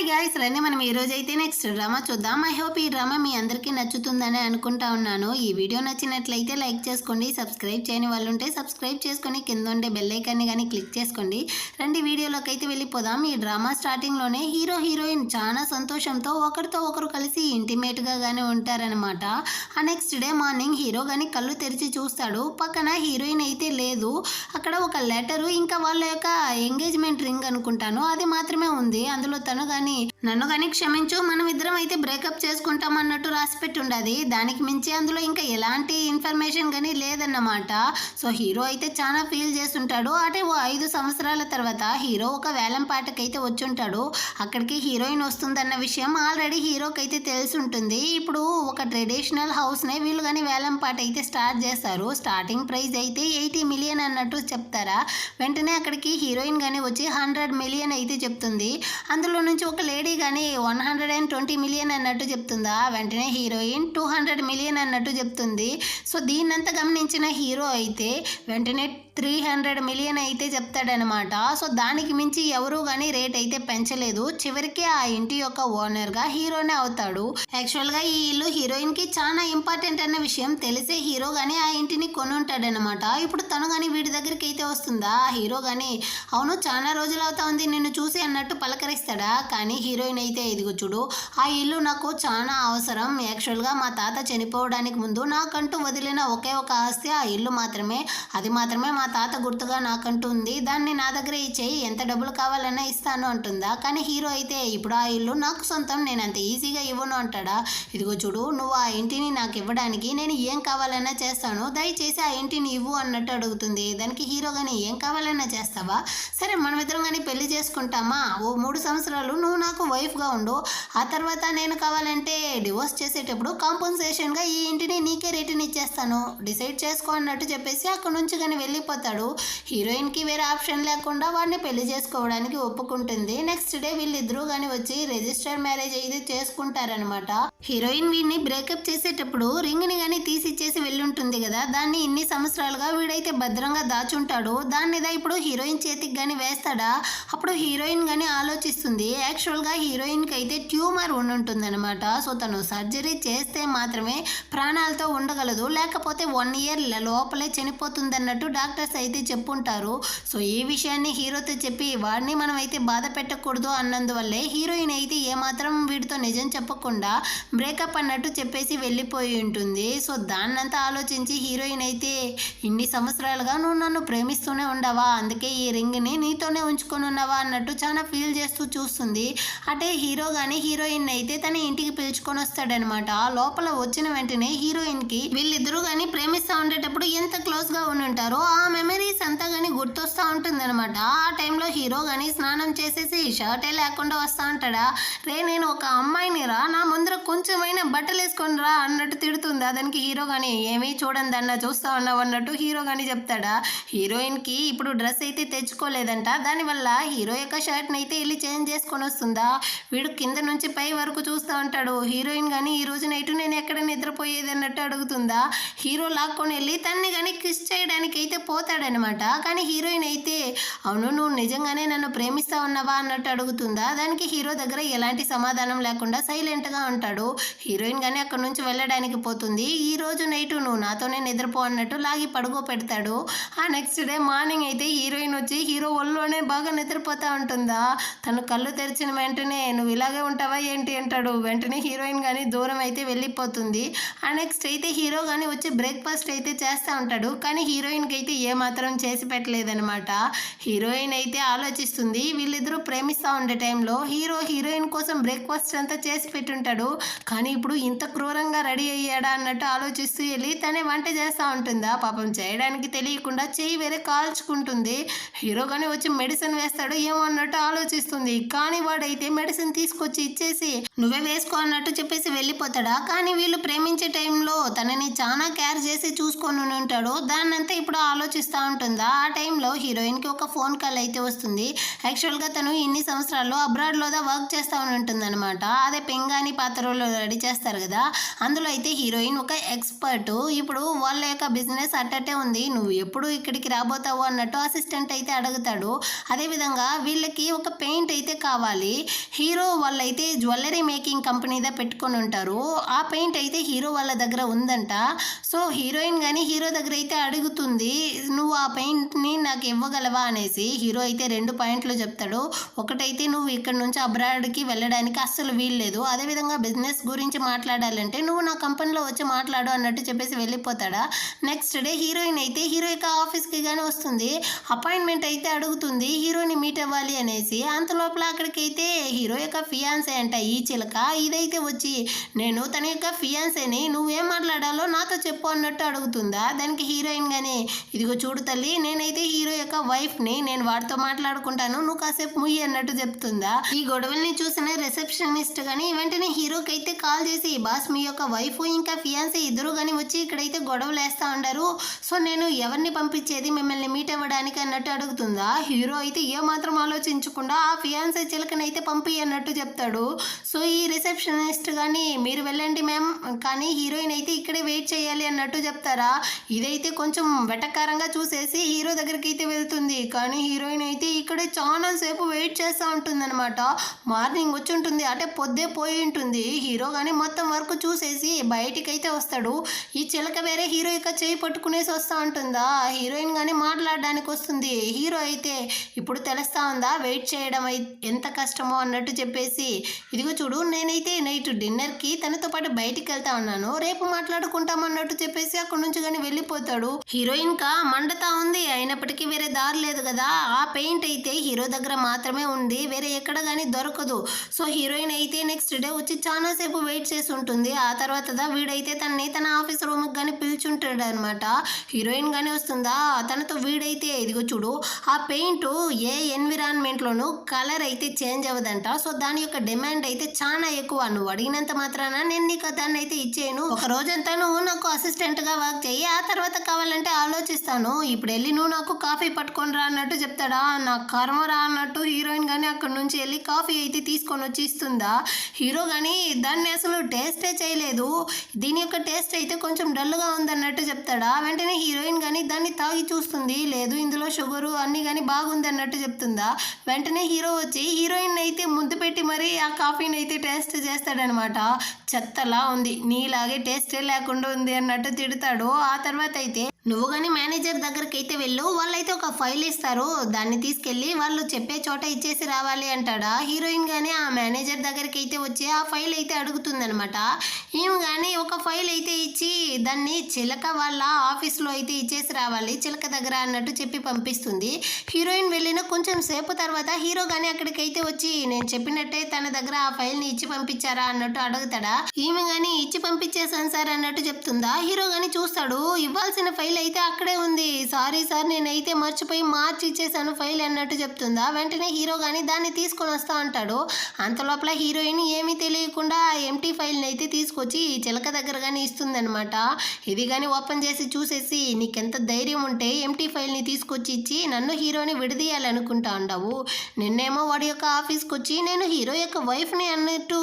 Guys రండి మనం ఈ రోజు అయితే నెక్స్ట్ డ్రామా చూద్దాం. ఐ హోప్ ఈ డ్రామా మీ అందరికీ నచ్చుతుందని అనుకుంటా ఉన్నాను. ఈ వీడియో నచ్చినట్లయితే లైక్ చేసుకోండి, సబ్స్క్రైబ్ చేయని వాళ్ళు ఉంటే సబ్స్క్రైబ్ చేసుకొని కింద ఉండే బెల్ ఐకాన్ని కానీ క్లిక్ చేసుకోండి. రండి వీడియోలోకి అయితే వెళ్ళిపోదాం. ఈ డ్రామా స్టార్టింగ్లోనే హీరో హీరోయిన్ చాలా సంతోషంతో ఒకరితో ఒకరు కలిసి ఇంటిమేట్గా కానీ ఉంటారనమాట. ఆ నెక్స్ట్ డే మార్నింగ్ హీరో కానీ కళ్ళు తెరిచి చూస్తాడు. పక్కన హీరోయిన్ అయితే లేదు. అక్కడ ఒక లెటరు ఇంకా వాళ్ళ యొక్క ఎంగేజ్మెంట్ రింగ్ అనుకుంటాను అది మాత్రమే ఉంది. అందులో తను కానీ నన్ను కానీ క్షమించు, మనం ఇద్దరం అయితే బ్రేకప్ చేసుకుంటాం అన్నట్టు రాసిపెట్టి ఉండదు. దానికి మించి అందులో ఇంకా ఎలాంటి ఇన్ఫర్మేషన్ కానీ లేదన్నమాట. సో హీరో అయితే చాలా ఫీల్ చేస్తుంటాడు. అంటే ఓ 5 సంవత్సరాల తర్వాత హీరో ఒక వేలం పాటకైతే వచ్చుంటాడు. అక్కడికి హీరోయిన్ వస్తుందన్న విషయం ఆల్రెడీ హీరోకి అయితే తెలిసి ఉంటుంది. ఇప్పుడు ఒక ట్రెడిషనల్ హౌస్నే వీళ్ళు కానీ వేలం పాట అయితే స్టార్ట్ చేస్తారు. స్టార్టింగ్ ప్రైస్ అయితే 80 మిలియన్ అన్నట్టు చెప్తారా. వెంటనే అక్కడికి హీరోయిన్ కానీ వచ్చి 100 మిలియన్ అయితే చెప్తుంది. అందులో నుంచి ఒక లేడీ కానీ 120 మిలియన్ అన్నట్టు చెప్తుందా. వెంటనే హీరోయిన్ 200 మిలియన్ అన్నట్టు చెప్తుంది. సో దీన్నంతా గమనించిన హీరో అయితే వెంటనే 300 మిలియన్ అయితే చెప్తాడనమాట. సో దానికి మించి ఎవరు కానీ రేట్ అయితే పెంచలేదు. చివరికి ఆ ఇంటి యొక్క ఓనర్గా హీరోనే అవుతాడు. యాక్చువల్గా ఈ ఇల్లు హీరోయిన్కి చాలా ఇంపార్టెంట్ అన్న విషయం తెలిసే హీరో కానీ ఆ ఇంటిని కొని ఉంటాడనమాట. ఇప్పుడు తను కానీ వీడి దగ్గరికి అయితే వస్తుందా. హీరో కానీ అవును చాలా రోజులు అవుతా ఉంది నిన్ను చూసి అన్నట్టు పలకరిస్తాడా. కానీ హీరోయిన్ అయితే ఇదిగో చూడు, ఆ ఇల్లు నాకు చాలా అవసరం. యాక్చువల్గా మా తాత చనిపోవడానికి ముందు నాకంటూ వదిలిన ఒకే ఒక ఆస్తి ఆ ఇల్లు మాత్రమే. అది మాత్రమే మా తాత గుర్తుగా నాకంటూ ఉంది. దాన్ని నా దగ్గరే ఇచ్చేయి, ఎంత డబ్బులు కావాలన్నా ఇస్తాను అంటుందా. కానీ హీరో అయితే ఇప్పుడు ఆ ఇల్లు నాకు సొంతం, నేను అంత ఈజీగా ఇవ్వను అంటాడా. ఇదిగో చూడు, నువ్వు ఆ ఇంటిని నాకు ఇవ్వడానికి నేను ఏం కావాలన్నా చేస్తాను, దయచేసి ఆ ఇంటిని ఇవ్వు అన్నట్టు అడుగుతుంది. దానికి హీరో కానీ ఏం కావాలన్నా చేస్తావా, సరే మనం ఇద్దరం కానీ పెళ్లి చేసుకుంటామా, ఓ 3 సంవత్సరాలు నువ్వు నాకు వైఫ్గా ఉండు, ఆ తర్వాత నేను కావాలంటే డివోర్స్ చేసేటప్పుడు కాంపన్సేషన్గా ఈ ఇంటిని నీకే రిటర్న్ ఇచ్చేస్తాను, డిసైడ్ చేసుకో అన్నట్టు చెప్పేసి అక్కడ నుంచి కానీ వెళ్ళిపోతాడు. హీరోయిన్కి వేరే ఆప్షన్ లేకుండా వాడిని పెళ్లి చేసుకోవడానికి ఒప్పుకుంటుంది. నెక్స్ట్ డే వీళ్ళిద్దరూ కానీ వచ్చి రిజిస్టర్ మ్యారేజ్ అయితే చేసుకుంటారనమాట. హీరోయిన్ వీడిని బ్రేకప్ చేసేటప్పుడు రింగ్ని కానీ తీసిచ్చేసి వెళ్ళుంటుంది కదా, దాన్ని ఇన్ని సంవత్సరాలుగా వీడైతే భద్రంగా దాచుంటాడు. దాన్ని ఇప్పుడు హీరోయిన్ చేతికి కానీ వేస్తాడా. అప్పుడు హీరోయిన్ కానీ ఆలోచిస్తుంది. యాక్చువల్గా హీరోయిన్కి అయితే ట్యూమర్ ఉండుంటుంది అనమాట. సో తను సర్జరీ చేస్తే మాత్రమే ప్రాణాలతో ఉండగలదు, లేకపోతే 1 ఇయర్ లోపలే చనిపోతుంది అన్నట్టు డాక్టర్స్ అయితే చెప్పుంటారు. సో ఈ విషయాన్ని హీరోతో చెప్పి వాడిని మనం అయితే బాధ పెట్టకూడదు అన్నందువల్లే హీరోయిన్ అయితే ఏమాత్రం వీడితో నిజం చెప్పకుండా బ్రేకప్ అన్నట్టు చెప్పేసి వెళ్ళిపోయి ఉంటుంది. సో దాన్నంతా ఆలోచించి హీరోయిన్ అయితే ఇన్ని సంవత్సరాలుగా నువ్వు నన్ను ప్రేమిస్తూనే ఉండవా, అందుకే ఈ రింగ్ని నీతోనే ఉంచుకొని ఉన్నావా అన్నట్టు చాలా ఫీల్ చేస్తూ చూస్తుంది. అంటే హీరో కానీ హీరోయిన్ అయితే తన ఇంటికి పిలుచుకొని వస్తాడనమాట. లోపల వచ్చిన వెంటనే హీరోయిన్కి వీళ్ళిద్దరూ కానీ ప్రేమిస్తూ ఉండేటప్పుడు ఎంత క్లోజ్గా ఉంటారో ఆ మెమరీస్ అంతా కానీ గుర్తొస్తూ ఉంటుంది అనమాట. ఆ టైంలో హీరో కానీ స్నానం చేసేసి షర్టే లేకుండా వస్తూ ఉంటాడా. రే నేను ఒక అమ్మాయిని రా, నా ముందర కొంచెమైనా బట్టలు వేసుకొని రా అన్నట్టు తిడుతుందా. దానికి హీరో కానీ ఏమీ చూడండి అన్న చూస్తా ఉన్నావు అన్నట్టు హీరో కానీ చెప్తాడా. హీరోయిన్కి ఇప్పుడు డ్రెస్ అయితే తెచ్చుకోలేదంట. దానివల్ల హీరో యొక్క షర్ట్ని అయితే వెళ్ళి చేంజ్ చేసుకొని వస్తుందా. వీడు కింద నుంచి పై వరకు చూస్తూ ఉంటాడు. హీరోయిన్ కానీ ఈ రోజు నైట్ నేను ఎక్కడ నిద్రపోయేది అన్నట్టు అడుగుతుందా. హీరో లాక్కొని వెళ్ళి తన్ని కానీ కిస్ చేయడానికి అయితే పోతాడనమాట. కానీ హీరోయిన్ అయితే అవును నువ్వు నిజంగానే నన్ను ప్రేమిస్తా ఉన్నావా అన్నట్టు అడుగుతుందా. దానికి హీరో దగ్గర ఎలాంటి సమాధానం లేకుండా సైలెంట్గా ఉంటాడు. హీరోయిన్ కానీ అక్కడ నుంచి వెళ్ళడానికి పోతుంది. ఈ రోజు నైట్ నువ్వు నాతోనే నిద్రపో అన్నట్టు లాగి పడుకో పెడతాడు. ఆ నెక్స్ట్ డే మార్నింగ్ అయితే హీరోయిన్ వచ్చి హీరో ఒళ్ళోనే బాగా నిద్రపోతూ ఉంటుందా. తను కళ్ళు తెరిచిన వెంటనే నువ్వు ఇలాగే ఉంటావా ఏంటి అంటాడు. వెంటనే హీరోయిన్ కానీ దూరం అయితే వెళ్ళిపోతుంది. ఆ నెక్స్ట్ అయితే హీరో కానీ వచ్చి బ్రేక్ఫాస్ట్ అయితే చేస్తూ ఉంటాడు. కానీ హీరోయిన్కి అయితే ఏమాత్రం చేసి పెట్టలేదనమాట. హీరోయిన్ అయితే ఆలోచిస్తుంది. వీళ్ళిద్దరూ ప్రేమిస్తూ ఉండే టైంలో హీరో హీరోయిన్ కోసం బ్రేక్ఫాస్ట్ అంతా చేసి పెట్టుంటాడు. కానీ ఇప్పుడు ఇంత క్రూరంగా రెడీ అయ్యాడా అన్నట్టు ఆలోచిస్తూ వెళ్ళి తనే వంట చేస్తూ ఉంటుందా. పాపం చేయడానికి తెలియకుండా చెయ్యి వేరే కాల్చుకుంటుంది. హీరో కానీ వచ్చి మెడిసిన్ వేస్తాడు ఏమో అన్నట్టు ఆలోచిస్తుంది. కానీ వాడైతే మెడిసిన్ తీసుకొచ్చి ఇచ్చేసి నువ్వే వేసుకో అన్నట్టు చెప్పేసి వెళ్ళిపోతాడా. కానీ వీళ్ళు ప్రేమించే టైంలో తనని చాలా కేర్ చేసి చూసుకొని ఉంటాడు. దాన్నంతా ఇప్పుడు ఆలోచి ఆలోచిస్తూ ఉంటుందా ఆ టైంలో హీరోయిన్కి ఒక ఫోన్ కాల్ అయితే వస్తుంది. యాక్చువల్గా తను ఇన్ని సంవత్సరాల్లో అబ్రాడ్లో వర్క్ చేస్తూ ఉంటుంది అనమాట. అదే పెంగాని పాత్రలో రెడీ చేస్తారు కదా, అందులో అయితే హీరోయిన్ ఒక ఎక్స్పర్ట్. ఇప్పుడు వాళ్ళ యొక్క బిజినెస్ అట్టటే ఉంది, నువ్వు ఎప్పుడు ఇక్కడికి రాబోతావు అన్నట్టు అసిస్టెంట్ అయితే అడుగుతాడు. అదేవిధంగా వీళ్ళకి ఒక పెయింట్ అయితే కావాలి. హీరో వాళ్ళైతే జ్యువెలరీ మేకింగ్ కంపెనీదా పెట్టుకొని ఉంటారు. ఆ పెయింట్ అయితే హీరో వాళ్ళ దగ్గర ఉందంట. సో హీరోయిన్ కానీ హీరో దగ్గర అయితే అడుగుతుంది, నువ్వు ఆ పెయింట్ని నాకు ఇవ్వగలవా అనేసి. హీరో అయితే 2 పాయింట్లు చెప్తాడు. ఒకటైతే నువ్వు ఇక్కడ నుంచి అబ్రాడ్కి వెళ్ళడానికి అస్సలు వీల్లేదు, అదేవిధంగా బిజినెస్ గురించి మాట్లాడాలంటే నువ్వు నా కంపెనీలో వచ్చి మాట్లాడు అన్నట్టు చెప్పేసి వెళ్ళిపోతాడా. నెక్స్ట్ డే హీరోయిన్ అయితే హీరో యొక్క ఆఫీస్కి కానీ వస్తుంది. అపాయింట్మెంట్ అయితే అడుగుతుంది హీరోని మీట్ అవ్వాలి అనేసి. అంత లోపల అక్కడికైతే హీరో యొక్క ఫియాన్సే అంట ఈ చిలక. ఇదైతే వచ్చి నేను తన యొక్క ఫియాన్సేని, నువ్వేం మాట్లాడాలో నాతో చెప్పు అన్నట్టు అడుగుతుందా. దానికి హీరోయిన్ గానే, ఇదిగో చూడు తల్లి, నేనైతే హీరో యొక్క వైఫ్ని, నేను వాడితో మాట్లాడుకుంటాను, నువ్వు కాసేపు ముయ్యి అన్నట్టు చెప్తుందా. ఈ గొడవల్ని చూసిన రిసెప్షనిస్ట్ కానీ వెంటనే హీరోకి అయితే కాల్ చేసి, బాస్ మీ యొక్క వైఫ్ ఇంకా ఫియాన్సే ఇద్దరు కానీ వచ్చి ఇక్కడైతే గొడవలు వేస్తూ ఉండారు, సో నేను ఎవరిని పంపించేది మిమ్మల్ని మీట్ అవ్వడానికి అన్నట్టు అడుగుతుందా. హీరో అయితే ఏమాత్రం ఆలోచించకుండా ఆ ఫియాన్సే చిలకనైతే పంపి అన్నట్టు చెప్తాడు. సో ఈ రిసెప్షనిస్ట్ కానీ, మీరు వెళ్ళండి మ్యామ్, కానీ హీరోయిన్ అయితే ఇక్కడే వెయిట్ చేయాలి అన్నట్టు చెప్తారా. ఇదైతే కొంచెం వెటకారంగా చూసేసి హీరో దగ్గరికి అయితే వెళ్తుంది. కానీ హీరోయిన్ అయితే ఇక్కడే చాలా సేపు వెయిట్ చేస్తూ ఉంటుందన్నమాట. మార్నింగ్ వచ్చి ఉంటుంది, అంటే పొద్దే పోయి ఉంటుంది. హీరో కానీ మొత్తం వర్క్ చూసేసి బయటికి అయితే వస్తాడు. ఈ చిలక వేరే హీరో యొక్క చేయి పట్టుకునేసి వస్తూ ఉంటుందా. హీరోయిన్ కానీ మాట్లాడడానికి వస్తుంది. హీరో అయితే ఇప్పుడు తెలుస్తా ఉందా వెయిట్ చేయడం ఎంత కష్టమో అన్నట్టు చెప్పేసి, ఇదిగో చూడు నేనైతే నైట్ డిన్నర్కి తనతో పాటు బయటికి వెళ్తా ఉన్నాను, రేపు మాట్లాడుకుంటాం అన్నట్టు చెప్పేసి అక్కడి నుంచి కానీ వెళ్ళిపోతాడు. హీరోయిన్ కా మండతా ఉంది, అయినప్పటికీ వేరే దారి లేదు కదా. ఆ పెయింట్ అయితే హీరో దగ్గర మాత్రమే ఉంది, వేరే ఎక్కడ కానీ దొరకదు. సో హీరోయిన్ అయితే నెక్స్ట్ డే వచ్చి చాలా సేపు వెయిట్ చేసి ఉంటుంది. ఆ తర్వాత వీడైతే తన ఆఫీస్ రూమ్కి కానీ పిలుచుంటాడు అనమాట. హీరోయిన్ కానీ వస్తుందా, తనతో వీడైతే ఇదిగో చూడు ఆ పెయింట్ ఏ ఎన్విరాన్మెంట్లోనూ కలర్ అయితే చేంజ్ అవ్వదంట. సో దాని యొక్క డిమాండ్ అయితే చాలా ఎక్కువ, నువ్వు అడిగినంత మాత్రాన నేను నీకు దాన్ని అయితే ఇచ్చేయను, ఒక రోజంతా నువ్వు నాకు అసిస్టెంట్గా వర్క్ చేయి, ఆ తర్వాత కావాలంటే ఆలోచిస్తాను, ఇప్పుడు వెళ్ళి నువ్వు నాకు కాఫీ పట్టుకొని రా అన్నట్టు చెప్తాడా. నాకు కర్మ రా అన్నట్టు హీరోయిన్ కానీ అక్కడ నుంచి వెళ్ళి కాఫీ అయితే తీసుకొని వచ్చి ఇస్తుందా. హీరో కానీ దాన్ని అసలు టేస్టే చేయలేదు, దీని యొక్క టేస్ట్ అయితే కొంచెం డల్గా ఉందన్నట్టు చెప్తాడా. వెంటనే హీరోయిన్ కానీ దాన్ని తాగి చూస్తుంది, లేదు ఇందులో షుగరు అన్నీ కానీ బాగుంది అన్నట్టు చెప్తుందా. వెంటనే హీరో వచ్చి హీరోయిన్ అయితే ముద్దు పెట్టి మరి ఆ కాఫీని అయితే టేస్ట్ చేస్తాడనమాట. చెత్తలా ఉంది, నీలాగే టేస్టే లేకుండా ఉంది అన్నట్టు తిడతాడు. ఆ తర్వాత అయితే నువ్వు కానీ మేనేజర్ దగ్గరికి అయితే వెళ్ళు, వాళ్ళైతే ఒక ఫైల్ ఇస్తారు, దాన్ని తీసుకెళ్ళి వాళ్ళు చెప్పే చోట ఇచ్చేసి రావాలి అంటాడా. హీరోయిన్ కానీ ఆ మేనేజర్ దగ్గరికి అయితే వచ్చి ఆ ఫైల్ అయితే అడుగుతుందనమాట. ఈమె కానీ ఒక ఫైల్ అయితే ఇచ్చి దాన్ని చిలక వాళ్ళ ఆఫీస్లో అయితే ఇచ్చేసి రావాలి చిలక దగ్గర అన్నట్టు చెప్పి పంపిస్తుంది. హీరోయిన్ వెళ్ళిన కొంచెం సేపు తర్వాత హీరో కానీ అక్కడికి అయితే వచ్చి, నేను చెప్పినట్టే తన దగ్గర ఆ ఫైల్ని ఇచ్చి పంపించారా అన్నట్టు అడుగుతాడా. ఈమె కానీ ఇచ్చి పంపించేసాను సార్ అన్నట్టు చెప్తుందా. హీరో కానీ చూస్తాడు, ఇవ్వాల్సిన ఫైల్ అయితే అక్కడే ఉంది, సారీ సార్ నేనైతే మర్చిపోయి మార్చి ఇచ్చేసాను ఫైల్ అన్నట్టు చెప్తుందా. వెంటనే హీరో కానీ దాన్ని తీసుకొని వస్తా అంటాడు. అంత లోపల హీరోయిన్ ఏమీ తెలియకుండా ఆ ఎంటీ ఫైల్ని అయితే తీసుకొచ్చి ఈ చిలక దగ్గర కానీ ఇస్తుందనమాట. ఇది కానీ ఓపెన్ చేసి చూసేసి, నీకెంత ధైర్యం ఉంటే ఎంటీ ఫైల్ని తీసుకొచ్చి ఇచ్చి నన్ను హీరోని విడదీయాలనుకుంటా ఉండవు, నిన్నేమో వాడి యొక్క ఆఫీస్కి వచ్చి నేను హీరో యొక్క వైఫ్ని అన్నట్టు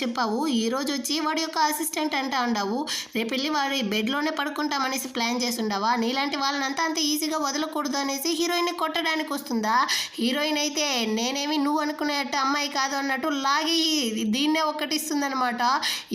చెప్పావు, ఈరోజు వచ్చి వాడి యొక్క అసిస్టెంట్ అంటా ఉండవు, రేపు వెళ్ళి వాడి బెడ్లోనే పడుకుంటామనేసి ప్లాన్ చేసి ఉండవా, నీలాంటి వాళ్ళనంతా అంత ఈజీగా వదలకూడదు అనేసి హీరోయిన్ని కొట్టడానికి వస్తుందా. హీరోయిన్ అయితే నేనేమి నువ్వు అనుకునేట్టు అమ్మాయి కాదు అన్నట్టు లాగి దీన్నే ఒక్కటిస్తుందనమాట.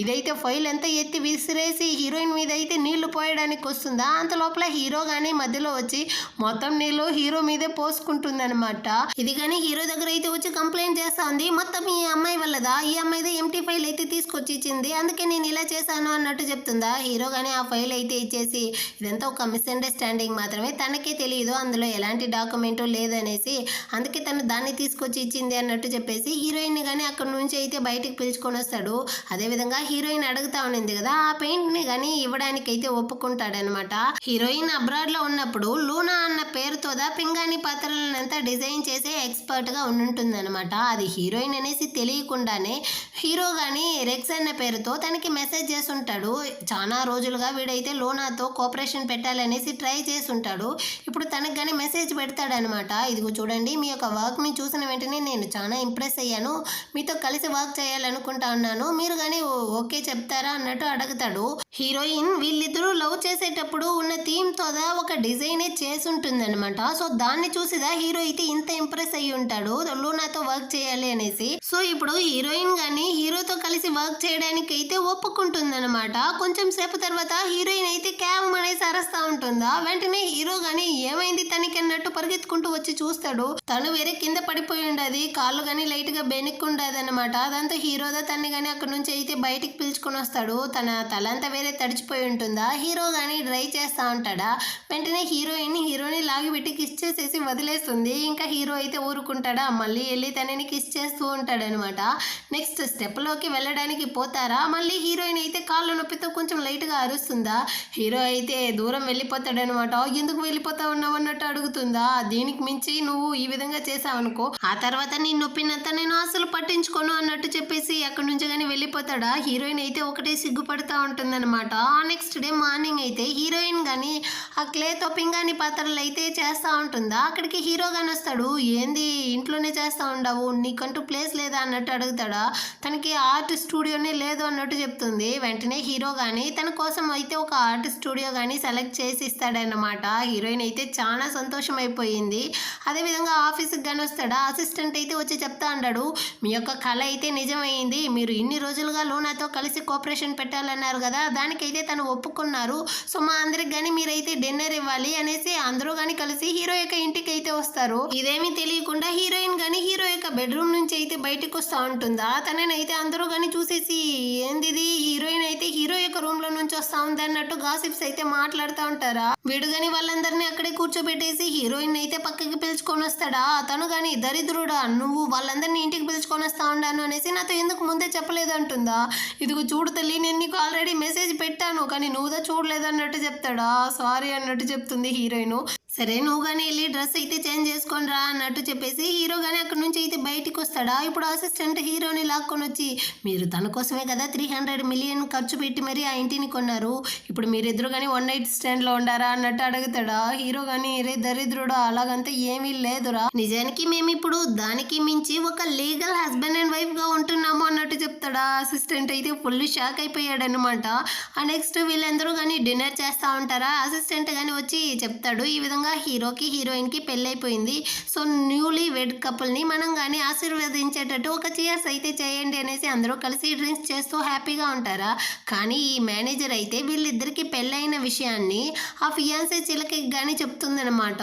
ఇదైతే ఫైల్ ఎంత ఎత్తి విసిరేసి హీరోయిన్ మీద అయితే నీళ్లు పోయడానికి వస్తుందా. అంత లోపల హీరో కానీ మధ్యలో వచ్చి మొత్తం నీళ్ళు హీరో మీదే పోసుకుంటుందనమాట. ఇది కానీ హీరో దగ్గర అయితే వచ్చి కంప్లైంట్ చేస్తా ఉంది, మొత్తం ఈ అమ్మాయి వల్లదా, ఈ అమ్మాయిదే ఎంటీ ఫైల్ అయితే తీసుకొచ్చి ఇచ్చింది, అందుకే నేను ఇలా చేశాను అన్నట్టు చెప్తుందా. హీరో కానీ ఆ ఫైల్ అయితే ఇచ్చేసి, ఇదంతా ఒక మిస్అండర్స్టాండింగ్ మాత్రమే, తనకే తెలియదు అందులో ఎలాంటి డాక్యుమెంటు లేదనేసి, అందుకే తను దాన్ని తీసుకొచ్చి ఇచ్చింది అన్నట్టు చెప్పేసి హీరోయిన్ కానీ అక్కడ నుంచి అయితే బయటికి పిలుచుకొని వస్తాడు. అదేవిధంగా హీరోయిన్ అడుగుతా ఉన్నింది కదా, ఆ పెయింట్ని కానీ ఇవ్వడానికి అయితే ఒప్పుకుంటాడనమాట. హీరోయిన్ అబ్రాడ్లో ఉన్నప్పుడు లూనా అన్న పేరుతో పింగాణి పాత్రలనంతా డిజైన్ చేసే ఎక్స్పర్ట్గా ఉంటుందన్నమాట. అది హీరోయిన్ అనేసి తెలియకుండానే హీరో కానీ రెక్స్ అన్న పేరుతో తనకి మెసేజ్ చేస్తుంటాడు. చాలా రోజులుగా వీడైతే లూనాతో కోఆపరేషన్ పెట్టాలి చేయాలనేసి ట్రై చేసి ఉంటాడు. ఇప్పుడు తనకు కానీ మెసేజ్ పెడతాడనమాట. ఇదిగో చూడండి, మీ యొక్క వర్క్ని చూసిన వెంటనే నేను చాలా ఇంప్రెస్ అయ్యాను, మీతో కలిసి వర్క్ చేయాలనుకుంటా ఉన్నాను, మీరు కానీ ఓకే చెప్తారా అన్నట్టు అడుగుతాడు. హీరోయిన్ వీళ్ళిద్దరూ లవ్ చేసేటప్పుడు ఉన్న థీమ్ తోదా ఒక డిజైనే చేసి ఉంటుందన్నమాట. సో దాన్ని చూసిదా హీరో అయితే ఇంత ఇంప్రెస్ అయ్యి ఉంటాడు లూనాతో వర్క్ చేయాలి అనేసి. సో ఇప్పుడు హీరోయిన్ గానీ హీరోతో కలిసి వర్క్ చేయడానికి అయితే ఒప్పుకుంటుందన్నమాట. కొంచెం సేపు తర్వాత హీరోయిన్ అయితే క్యామ్ అనేసి అరస్తా ఉంటుందా. వెంటనే హీరో గానీ ఏమైంది తనకి అన్నట్టు పరిగెత్తుకుంటూ వచ్చి చూస్తాడు. తను వేరే కింద పడిపోయి ఉండదు, కాళ్ళు గానీ లైట్ గా బెనుక్కుండదు అనమాట. దాంతో హీరోదా తన్ని గానీ అక్కడ నుంచి అయితే బయటికి పిలుచుకొని వస్తాడు. తన తలంతా వేరే తడిచిపోయి ఉంటుందా. హీరో గానీ డ్రై చేస్తా ఉంటాడా. వెంటనే హీరోని లాగి పెట్టి కిస్ చేసేసి వదిలేస్తుంది. ఇంకా హీరో అయితే ఊరుకుంటాడా, మళ్ళీ వెళ్ళి తనని కిస్ చేస్తూ ఉంటాడనమాట. నెక్స్ట్ స్టెప్ లోకి వెళ్ళడానికి పోతారా, మళ్ళీ హీరోయిన్ అయితే కాళ్ళ నొప్పితో కొంచెం లైట్ గా అరుస్తుందా. హీరో అయితే దూరం వెళ్ళిపోతాడనమాట. ఎందుకు వెళ్ళిపోతా ఉన్నావు అన్నట్టు అడుగుతుందా. దీనికి మించి నువ్వు ఈ విధంగా చేసావనుకో, ఆ తర్వాత నీ నొప్పినంత నేను అసలు పట్టించుకోను అన్నట్టు చెప్పేసి అక్కడి నుంచి కానీ వెళ్ళిపోతాడా. హీరోయిన్ అయితే ఒకటే సిగ్గుపడతా ఉంటుందన్నమాట. నెక్స్ట్ డే మార్నింగ్ అయితే హీరోయిన్ గానీ ఆ క్లేతో పింగాణి పాత్రలు అయితే చేస్తూ ఉంటుందా. అక్కడికి హీరో గాని వస్తాడు. ఏంది ఇంట్లోనే చేస్తూ ఉండవు, నీకంటూ ప్లేస్ లేదా అన్నట్టు అడుగుతాడా. తనకి ఆర్ట్ స్టూడియోనే లేదు అన్నట్టు చెప్తుంది. వెంటనే హీరో గానీ తన కోసం అయితే ఒక ఆర్ట్ స్టూడియో కానీ సెలెక్ట్ చేసి ఇస్తాడన్నమాట. హీరోయిన్ అయితే చాలా సంతోషం అయిపోయింది. అదేవిధంగా ఆఫీస్కి కానీ వస్తాడా. అసిస్టెంట్ అయితే వచ్చి చెప్తా అన్నాడు, మీ యొక్క కళ అయితే నిజమైంది, మీరు ఇన్ని రోజులుగా లూనాతో కలిసి కోఆపరేషన్ పెట్టాలన్నారు కదా, దానికైతే తను ఒప్పుకున్నారు. సో మా అందరికి కానీ మీరైతే డిన్నర్ ఇవ్వాలి అనేసి అందరూ కానీ కలిసి హీరో యొక్క ఇంటికి అయితే వస్తారు. ఇదేమీ తెలియకుండా హీరోయిన్ కానీ హీరో యొక్క బెడ్రూమ్ నుంచి అయితే బయటకు వస్తూ ఉంటుందా. తననైతే అందరూ కానీ చూసేసి ఏంది హీరోయిన్ అయితే హీరో యొక్క రూమ్ లో నుంచి వస్తా ఉంది అన్నట్టు గాసిప్స్ అయితే మాట్లాడుతూ ఉంటారా. వీడు గాని వాళ్ళందరినీ అక్కడే కూర్చోబెట్టేసి హీరోయిన్ అయితే పక్కకి పిలుచుకొని వస్తాడా. తను గాని దరిద్రుడా, నువ్వు వాళ్ళందరినీ ఇంటికి పిలుచుకొని వస్తా ఉన్నాను అనేసి నాతో ఎందుకు ముందే చెప్పలేదంటుందా. ఇదిగో చూడు తల్లి, నేను నీకు ఆల్రెడీ మెసేజ్ పెట్టాను కానీ నువ్వుదా చూడలేదు అన్నట్టు చెప్తాడా. సారీ అన్నట్టు చెప్తుంది హీరోయిన్. సరే నువ్వు కానీ వెళ్ళి డ్రెస్ అయితే చేంజ్ చేసుకొని రా అన్నట్టు చెప్పేసి హీరో కానీ అక్కడ నుంచి అయితే బయటికి వస్తాడా. ఇప్పుడు అసిస్టెంట్ హీరోని లాక్కొని వచ్చి, మీరు తన కోసమే కదా 300 మిలియన్ ఖర్చు పెట్టి మరి ఆ ఇంటిని కొన్నారు, ఇప్పుడు మీరిద్దరు కానీ వన్ నైట్ స్టాండ్లో ఉండారా అన్నట్టు అడుగుతాడా. హీరో కానీ రే దరిద్రుడా, అలాగంతా ఏమీ లేదురా, నిజానికి మేము ఇప్పుడు దానికి మించి ఒక లీగల్ హస్బెండ్ అండ్ వైఫ్గా ఉంటున్నాము అన్నట్టు చెప్తాడా. అసిస్టెంట్ అయితే ఫుల్ షాక్ అయిపోయాడు అనమాట. నెక్స్ట్ వీళ్ళందరూ కానీ డిన్నర్ చేస్తూ ఉంటారా. అసిస్టెంట్ కానీ వచ్చి చెప్తాడు, ఈ విధంగా హీరోకి హీరోయిన్కి పెళ్ళైపోయింది, సో న్యూలీ వెడ్ కపుల్ని మనం కానీ ఆశీర్వదించేటట్టు ఒక చీర్స్ అయితే చేయండి అనేసి అందరూ కలిసి డ్రింక్స్ చేస్తూ హ్యాపీగా ఉంటారా. కానీ ఈ మేనేజర్ అయితే వీళ్ళిద్దరికి పెళ్ళైన విషయాన్ని ఆ ఫియాన్సీ చిలకి కానీ చెప్తుందనమాట.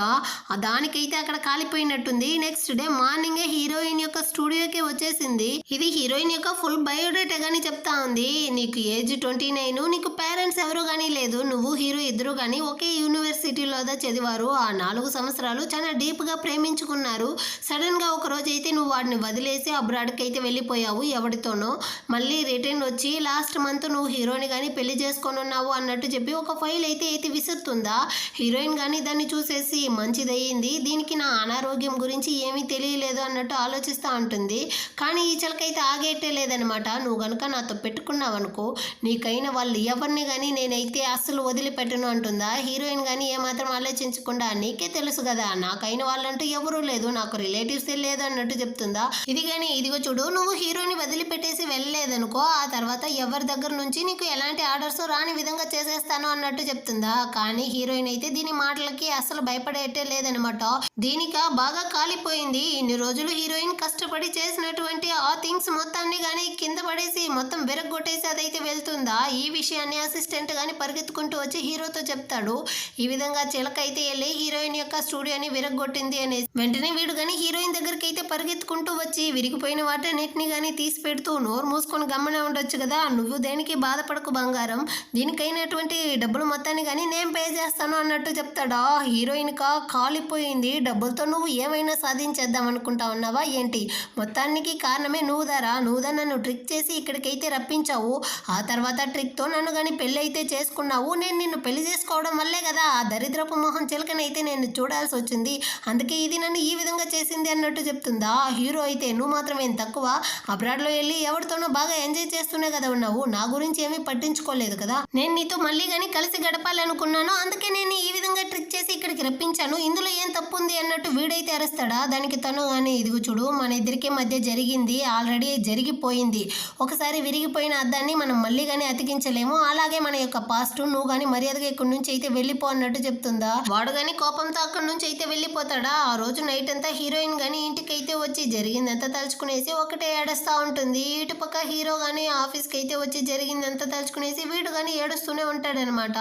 దానికైతే అక్కడ కాలిపోయినట్టుంది. నెక్స్ట్ డే మార్నింగే హీరోయిన్ యొక్క స్టూడియోకి వచ్చేసింది. ఇది హీరోయిన్ యొక్క ఫుల్ బయోడేటా కానీ చెప్తా ఉంది. నీకు ఏజ్ 29, నీకు పేరెంట్స్ ఎవరు కానీ లేదు, నువ్వు హీరో ఇద్దరు కానీ ఒకే యూనివర్సిటీలో చదివారు, ఆ 4 సంవత్సరాలు చాలా డీప్గా ప్రేమించుకున్నారు. సడన్గా ఒక రోజు అయితే నువ్వు వాడిని వదిలేసి అబ్రాడ్కి అయితే వెళ్ళిపోయావు ఎవరితోనో, మళ్ళీ రిటర్న్ వచ్చి లాస్ట్ మంత్ నువ్వు హీరోని కానీ పెళ్లి చేసుకొని ఉన్నావు అన్నట్టు చెప్పి ఒక ఫైల్ అయితే విసురుతుందా. హీరోయిన్ కానీ దాన్ని చూసేసి మంచిదయ్యింది, దీనికి నా అనారోగ్యం గురించి ఏమీ తెలియలేదు అన్నట్టు ఆలోచిస్తూ ఉంటుంది. కానీ ఈ చిలకైతే ఆగేటే లేదనమాట. నువ్వు కనుక నాతో పెట్టుకున్నావు అనుకో, నీకైన వాళ్ళు ఎవరిని కానీ నేనైతే అస్సలు వదిలిపెట్టను అంటుందా. హీరోయిన్ కానీ ఏమాత్రం ఆలోచించకుండా, నీకే తెలుసు కదా నాకైన వాళ్ళంటూ ఎవరూ లేదు, నాకు రిలేటివ్స్ లేదు అన్నట్టు చెప్తుందా. ఇది కానీ ఇదిగో చూడు, నువ్వు హీరోని వదిలిపెట్టేసి వెళ్ళలేదనుకో, ఆ తర్వాత ఎవరి దగ్గర నుంచి నీకు ఎలాంటి ఆర్డర్స్ రాని విధంగా చేసేస్తాను అన్నట్టు చెప్తుందా. కానీ హీరోయిన్ అయితే దీని మాటలకి అసలు భయపడేటే లేదనమాట. దీనిక బాగా కాలిపోయింది. ఇన్ని రోజులు హీరోయిన్ కష్టపడి చేసినటువంటి ఆ థింగ్స్ మొత్తాన్ని కానీ కింద పడేసి మొత్తం విరగొట్టేసి అదైతే వెళ్తుందా. ఈ విషయాన్ని అసిస్టెంట్ కానీ పరిగెత్తుకుంటూ వచ్చి హీరోతో చెప్తాడు. ఈ విధంగా చిలక అయితే వెళ్ళి హీరోయిన్ యొక్క స్టూడియోని విరగొట్టింది అనేసి. వెంటనే వీడు కానీ హీరోయిన్ దగ్గరికి అయితే పరిగెత్తుకుంటూ వచ్చి విరిగిపోయిన వాటన్నిటిని కానీ తీసి పెడుతూ, నోరు మూసుకొని గమ్మనే ఉండొచ్చు కదా, నువ్వు దేనికి బాధపడకు బంగారం, దీనికైనటువంటి డబ్బులు మొత్తాన్ని కానీ నేను పే చేస్తాను అన్నట్టు చెప్తాడా. హీరోయిన్ కాలిపోయింది. డబ్బులతో నువ్వు ఏమైనా సాధించేద్దాం అనుకుంటా ఉన్నావా ఏంటి, మొత్తానికి కారణమే నువ్వుదారా, నువ్వుదా నన్ను ట్రిక్ చేసి ఇక్కడికైతే రప్పించావు, ఆ తర్వాత ట్రిక్తో నన్ను కానీ పెళ్ళి అయితే చేసుకున్నావు, నేను నిన్ను పెళ్లి చేసుకోవడం వల్లే కదా ఆ దరిద్రపు మోహన్ చిలక అయితే నేను చూడాల్సి వచ్చింది, అందుకే ఇది నన్ను ఈ విధంగా చేసింది అన్నట్టు చెప్తుందా. హీరో అయితే నువ్వు మాత్రం ఏం తక్కువ, అబ్రాడ్లో వెళ్ళి ఎవరితోనో బాగా ఎంజాయ్ చేస్తూనే కదా ఉన్నావు, నా గురించి ఏమీ పట్టించుకోలేదు కదా, నేను నీతో మళ్ళీ కానీ కలిసి గడపాలనుకున్నాను, అందుకే నేను ఈ విధంగా ట్రిక్ చేసి ఇక్కడికి రప్పించాను, ఇందులో ఏం తప్పు ఉంది అన్నట్టు వీడైతే అరుస్తాడా. దానికి తను కానీ ఇదిగో చూడు, మన ఇద్దరికి మధ్య జరిగింది ఆల్రెడీ జరిగిపోయింది, ఒకసారి విరిగిపోయిన అద్దాన్ని మనం మళ్ళీ కానీ అతికించలేము, అలాగే మన యొక్క పాస్ట్ నువ్వు కానీ మర్యాదగా ఇక్కడి నుంచి అయితే వెళ్ళిపో అన్నట్టు చెప్తుందా. వాడు కానీ కోపంతో అక్కడి నుంచి అయితే వెళ్ళిపోతాడా. ఆ రోజు నైట్ అంతా హీరోయిన్ కానీ ఇంటికి అయితే వచ్చి జరిగిందంతా తలుచుకునేసి ఒకటే ఏడుస్తూ ఉంటుంది. ఇటు పక్క హీరో కానీ ఆఫీస్కి అయితే వచ్చి జరిగిందంతా తలుచుకునేసి వీడు కానీ ఏడుస్తూనే ఉంటాడనమాట.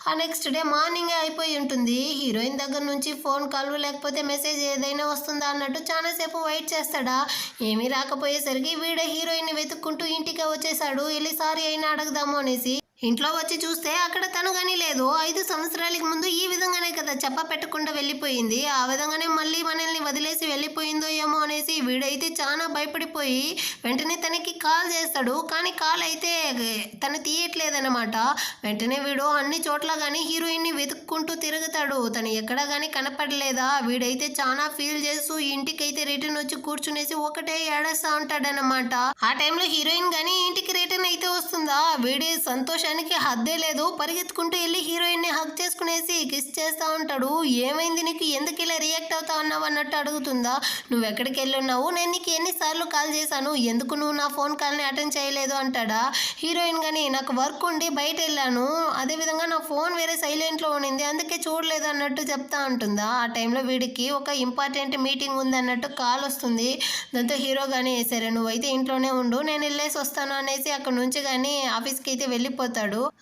ఆ నెక్స్ట్ డే మార్నింగే అయిపోయి ఉంటుంది. హీరోయిన్ దగ్గర నుంచి ఫోన్ కాల్ లేకపోతే మెసేజ్ ఏదైనా వస్తుందా అన్నట్టు చాలాసేపు వెయిట్ చేస్తాడా. ఏమీ రాకపోయేసరికి వీడే హీరోయిన్ని వెతుక్కుంటూ ఇంటికే వచ్చేసాడు. వెళ్ళి సారీ అయినా అడగదాము అనేసి ఇంట్లో వచ్చి చూస్తే అక్కడ తను కానీ లేదు. 5 సంవత్సరాలకి ముందు ఈ విధంగానే కదా చెప్ప పెట్టకుండా వెళ్ళిపోయింది, ఆ విధంగానే మళ్ళీ మనల్ని వదిలేసి వెళ్ళిపోయిందో ఏమో అనేసి వీడైతే చాలా భయపడిపోయి వెంటనే తనకి కాల్ చేస్తాడు. కానీ కాల్ అయితే తను తీయట్లేదన్నమాట. వెంటనే వీడు అన్ని చోట్ల కానీ హీరోయిన్ని వెతుక్కుంటూ తిరుగుతాడు, తను ఎక్కడా కానీ కనపడలేదా. వీడైతే చాలా ఫీల్ చేస్తూ ఇంటికైతే రిటర్న్ వచ్చి కూర్చునేసి ఒకటే ఏడేస్తా ఉంటాడనమాట. ఆ టైంలో హీరోయిన్ కానీ ఇంటికి రిటర్న్ అయితే వస్తుందా. వీడి సంతోషం హద్దే లేదు, పరిగెత్తుకుంటూ వెళ్ళి హీరోయిన్ ని హక్ చేసుకునేసి కిస్ చేస్తా ఉంటాడు. ఏమైంది నీకు, ఎందుకు ఇలా రియాక్ట్ అవుతా ఉన్నావు అన్నట్టు అడుగుతుందా. నువ్వు ఎక్కడికి వెళ్ళి ఉన్నావు, నేను నీకు ఎన్నిసార్లు కాల్ చేశాను, ఎందుకు నువ్వు నా ఫోన్ కాల్ని అటెండ్ చేయలేదు అంటాడా. హీరోయిన్ కానీ నాకు వర్క్ ఉండి బయట వెళ్ళాను, అదేవిధంగా నా ఫోన్ వేరే సైలెంట్లో ఉండింది, అందుకే చూడలేదు అన్నట్టు చెప్తా ఉంటుందా. ఆ టైంలో వీడికి ఒక ఇంపార్టెంట్ మీటింగ్ ఉంది అన్నట్టు కాల్ వస్తుంది. దాంతో హీరో కానీ సరే నువ్వైతే ఇంట్లోనే ఉండు, నేను వెళ్ళేసి వస్తాను అనేసి అక్కడ నుంచి కానీ ఆఫీస్కి అయితే వెళ్ళిపోతాడు.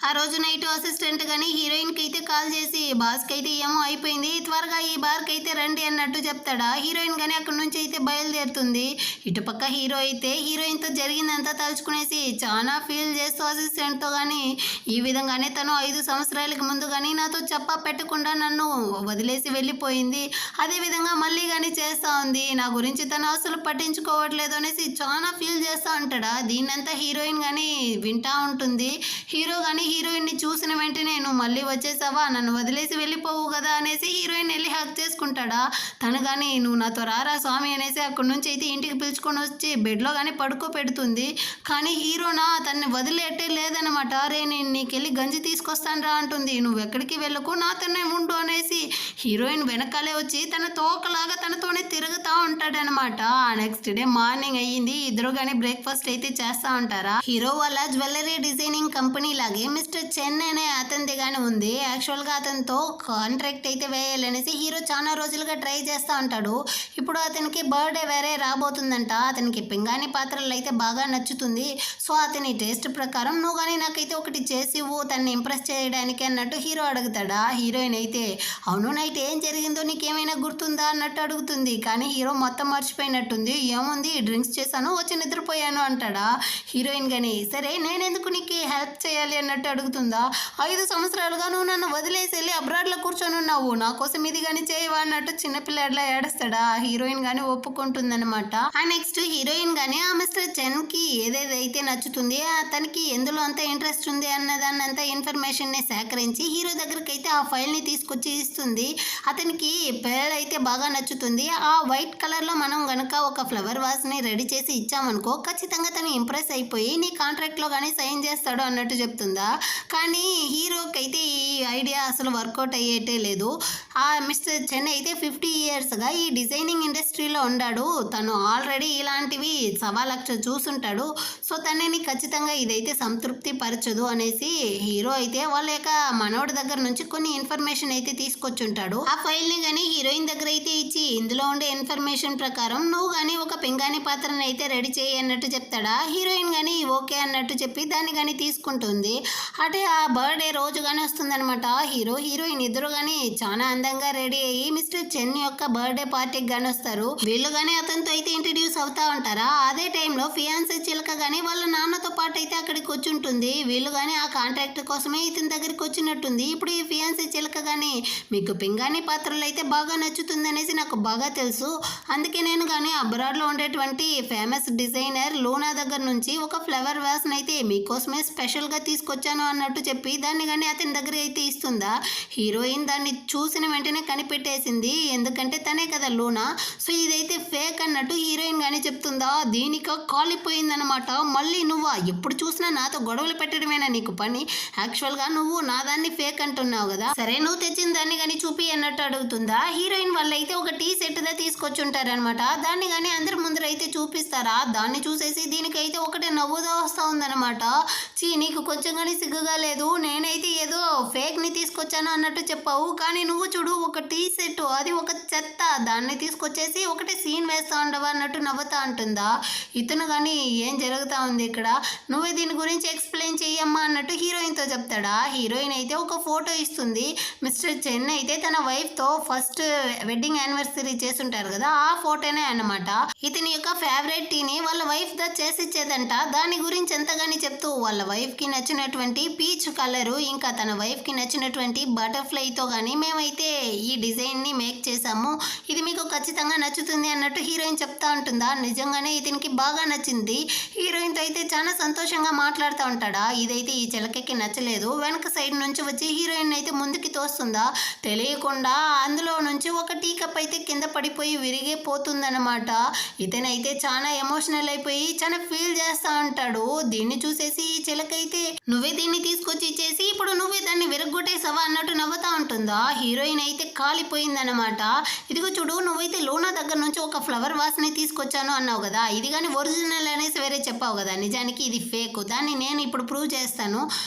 ఆ రోజు నైట్ అసిస్టెంట్ గానీ హీరోయిన్ కి అయితే కాల్ చేసి బాస్ కి అయితే ఏమో అయిపోయింది, త్వరగా ఈ బార్ కి అయితే రండి అన్నట్టు చెప్తాడా. హీరోయిన్ గానీ అక్కడ నుంచి అయితే బయలుదేరుతుంది. ఇటుపక్క హీరో అయితే హీరోయిన్ తో జరిగిందంతా తలుచుకునేసి చాలా ఫీల్ చేస్తూ అసిస్టెంట్ తో గానీ ఈ విధంగానే తను 5 సంవత్సరాలకి ముందు కానీ నాతో చెప్పా పెట్టకుండా నన్ను వదిలేసి వెళ్ళిపోయింది, అదే విధంగా మళ్ళీ కానీ చేస్తా ఉంది, నా గురించి తను అసలు పట్టించుకోవట్లేదు అనేసి చాలా ఫీల్ చేస్తా ఉంటాడా. దీన్నంతా హీరోయిన్ కానీ వింటా ఉంటుంది. హీరో కానీ హీరోయిన్ని చూసిన వెంటనే నువ్వు మళ్ళీ వచ్చేసావా, నన్ను వదిలేసి వెళ్ళిపోవు కదా అనేసి హీరోయిన్ వెళ్ళి హక్ చేసుకుంటాడా. తను కానీ నువ్వు నాతో రారా స్వామి అనేసి అక్కడి నుంచి అయితే ఇంటికి పిలుచుకొని వచ్చి బెడ్లో కానీ పడుకోపెడుతుంది. కానీ హీరోనా తన్ని వదిలేటే లేదనమాట. రే నేను నీకెళ్ళి గంజి తీసుకొస్తాను రా అంటుంది. నువ్వు ఎక్కడికి వెళ్ళకు, నాతోనే ఉండు అనేసి హీరోయిన్ వెనకాలే వచ్చి తన తోకలాగా తనతోనే తిరుగుతూ ఉంటాడనమాట. ఆ నెక్స్ట్ డే మార్నింగ్ అయ్యింది, ఇద్దరు కానీ బ్రేక్ఫాస్ట్ అయితే చేస్తూ ఉంటారా. హీరో వాళ్ళ జ్యువెలరీ డిజైనింగ్ కంపెనీ లాగే మిస్టర్ చెన్ అనే అతనిది కానీ ఉంది. యాక్చువల్గా అతనితో కాంట్రాక్ట్ అయితే వేయాలనేసి హీరో చాలా రోజులుగా ట్రై చేస్తూ ఉంటాడు. ఇప్పుడు అతనికి బర్త్డే వేరే రాబోతుందంట, అతనికి పింగాణి పాత్రలు అయితే బాగా నచ్చుతుంది. సో అతని టేస్ట్ ప్రకారం నువ్వు కానీ నాకైతే ఒకటి చేసి ఇవ్వు తనని ఇంప్రెస్ చేయడానికి అన్నట్టు హీరో అడుగుతాడా. హీరోయిన్ అయితే అవును నైట్ ఏం జరిగిందో నీకేమైనా గుర్తుందా అన్నట్టు అడుగుతుంది. కానీ హీరో మొత్తం మర్చిపోయినట్టుంది. ఏముంది డ్రింక్స్ చేశాను వచ్చి నిద్రపోయాను అంటాడా. హీరోయిన్ కానీ సరే నేనెందుకు నీకు హెల్ప్ చేయాలి అన్నట్టు అడుగుతుందా. 5 సంవత్సరాలుగా నువ్వు నన్ను వదిలేసి వెళ్ళి అబ్రాడ్లో కూర్చొని ఉన్నావు, నా కోసం ఇది కానీ చేయవా అన్నట్టు చిన్నపిల్లడ్లా ఏడుస్తాడా. హీరోయిన్ కానీ ఒప్పుకుంటుందన్నమాట. ఆ నెక్స్ట్ హీరోయిన్ కానీ ఆ మిస్టర్ చెన్ కి ఏదేదైతే నచ్చుతుంది, అతనికి ఎందులో అంత ఇంట్రెస్ట్ ఉంది అన్నదాన్ని అంతా ఇన్ఫర్మేషన్ ని సేకరించి హీరో దగ్గరికి అయితే ఆ ఫైల్ ని తీసుకొచ్చి ఇస్తుంది. అతనికి పేడ అయితే బాగా నచ్చుతుంది. ఆ వైట్ కలర్ లో మనం గనక ఒక ఫ్లవర్ వాస్ ని రెడీ చేసి ఇచ్చామనుకో ఖచ్చితంగా తను ఇంప్రెస్ అయిపోయి నీ కాంట్రాక్ట్ లో కానీ సైన్ చేస్తాడు అన్నట్టు చెప్తుందా. కానీ హీరోకి అయితే ఈ ఐడియా అసలు వర్కౌట్ అయ్యేటే లేదు. ఆ మిస్టర్ చెన్ అయితే 50 ఇయర్స్గా ఈ డిజైనింగ్ ఇండస్ట్రీలో ఉన్నాడు, తను ఆల్రెడీ ఇలాంటివి 1,00,000 చూసుంటాడు. సో తనని ఖచ్చితంగా ఇదైతే సంతృప్తి పరచదు అనేసి హీరో అయితే వాళ్ళ యొక్క మనోడి దగ్గర నుంచి కొన్ని ఇన్ఫర్మేషన్ అయితే తీసుకొచ్చుంటాడు. ఆ ఫైల్ని కానీ హీరోయిన్ దగ్గర అయితే ఇచ్చి ఇందులో ఉండే ఇన్ఫర్మేషన్ ప్రకారం నువ్వు కానీ ఒక పింగాణి పాత్రను అయితే రెడీ చేయి అన్నట్టు చెప్తాడా. హీరోయిన్ కానీ ఓకే అన్నట్టు చెప్పి దాన్ని కానీ తీసుకుంటుంది. అంటే ఆ బర్త్డే రోజు కానీ వస్తుందనమాట. హీరో హీరోయిన్ ఇద్దరు కానీ చాలా అందంగా రెడీ అయ్యి మిస్టర్ చెన్ యొక్క బర్త్డే పార్టీకి కానీ వస్తారు. వీళ్ళు కానీ అతనితో అయితే ఇంట్రడ్యూస్ అవుతా ఉంటారా. అదే టైంలో ఫియాన్సీ చిలక కానీ వాళ్ళ నాన్నతో పాటు అయితే అక్కడికి వచ్చి ఉంటుంది. వీళ్ళు కానీ ఆ కాంట్రాక్ట్ కోసమే ఇతని దగ్గరికి వచ్చినట్టుంది. ఇప్పుడు ఈ ఫియాన్సీ చిలక కానీ మీకు పింగాణి పాత్రలు అయితే బాగా నచ్చుతుంది అనేసి నాకు బాగా తెలుసు, అందుకే నేను కానీ అబ్రాడ్లో ఉండేటువంటి ఫేమస్ డిజైనర్ లూనా దగ్గర నుంచి ఒక ఫ్లవర్ వాస్ని అయితే మీకోసమే స్పెషల్గా తీసుకొచ్చాను అన్నట్టు చెప్పి దాన్ని కానీ అతని దగ్గర అయితే ఇస్తుందా. హీరోయిన్ దాన్ని చూసిన వెంటనే కనిపెట్టేసింది, ఎందుకంటే తనే కదా లూనా. సో ఇదైతే ఫేక్ అన్నట్టు హీరోయిన్ కానీ చెప్తుందా. దీనిక కాలిపోయిందనమాట. మళ్ళీ నువ్వా ఎప్పుడు చూసినా నాతో గొడవలు పెట్టడమేనా నీకు పని? యాక్చువల్గా నువ్వు నా దాన్ని ఫేక్ అంటున్నావు కదా, సరే నువ్వు తెచ్చిన దాన్ని కానీ చూపి అన్నట్టు అడుగుతుందా. హీరోయిన్ వాళ్ళు అయితే ఒక టీ సెట్ దా తీసుకొచ్చి ఉంటారనమాట. దాన్ని కానీ అందరి ముందర అయితే చూపిస్తారా. దాన్ని చూసేసి దీనికైతే ఒకటే నవ్వుదా వస్తూ ఉందన్నమాట. నీకు కొంచెం కానీ సిగ్గుగా లేదు, నేనైతే ఏదో ఫేక్ ని తీసుకొచ్చాను అన్నట్టు చెప్పావు, కానీ నువ్వు చూడు ఒక టీ సెట్ అది ఒక చెత్త, దాన్ని తీసుకొచ్చేసి ఒకటే సీన్ వేస్తా ఉండవా అన్నట్టు నవ్వుతా అంటుందా. ఇతను కానీ ఏం జరుగుతా ఉంది ఇక్కడ, నువ్వే దీని గురించి ఎక్స్ప్లెయిన్ చెయ్యమ్మా అన్నట్టు హీరోయిన్తో చెప్తాడా. హీరోయిన్ అయితే ఒక ఫోటో ఇస్తుంది. మిస్టర్ చెన్ అయితే తన వైఫ్తో ఫస్ట్ వెడ్డింగ్ యానివర్సరీ చేస్తుంటారు కదా, ఆ ఫోటోనే అన్నమాట. ఇతని యొక్క ఫేవరెట్ టీని వాళ్ళ వైఫ్ దా చేసిచ్చేదంట. దాని గురించి ఎంతగాని చెప్తూ వాళ్ళ వైఫ్కి నచ్చినటువంటి పీచ్ కలరు ఇంకా తన వైఫ్కి నచ్చినటువంటి బటర్ఫ్లైతో కానీ మేమైతే ఈ డిజైన్ని మేక్ చేసాము, ఇది మీకు ఖచ్చితంగా నచ్చుతుంది అన్నట్టు హీరోయిన్ చెప్తా ఉంటుందా. నిజంగానే ఇతనికి బాగా నచ్చింది. హీరోయిన్తో అయితే చాలా సంతోషంగా మాట్లాడుతూ ఉంటాడా. ఇదైతే ఈ చిలకకి నచ్చలేదు. వెనక సైడ్ నుంచి వచ్చి హీరోయిన్ అయితే ముందుకి తోస్తుందా. తెలియకుండా అందులో నుంచి ఒక టీ కప్ అయితే కింద పడిపోయి విరిగే పోతుందన్నమాట. ఇతనైతే చాలా ఎమోషనల్ అయిపోయి చాలా ఫీల్ చేస్తా ఉంటాడు. దీన్ని చూసేసి ఈ చిలకైతే నువ్వే దీన్ని తీసుకొచ్చి ఇచ్చేసి ఇప్పుడు నువ్వే దాన్ని విరగొట్టేసావా అన్నట్టు నవ్వుతా ఉంటుందా. హీరోయిన్ అయితే కాలిపోయిందనమాట. ఇదిగో చూడు, నువ్వైతే లూనా దగ్గర నుంచి ఒక ఫ్లవర్ వాస్ని తీసుకొచ్చాను అన్నావు కదా, ఇది కానీ ఒరిజినల్ అనేసి వేరే చెప్పావు కదా, నిజానికి ఇది ఫేక్. దాన్ని నేను ఇప్పుడు ప్రూవ్ చేస్తాను.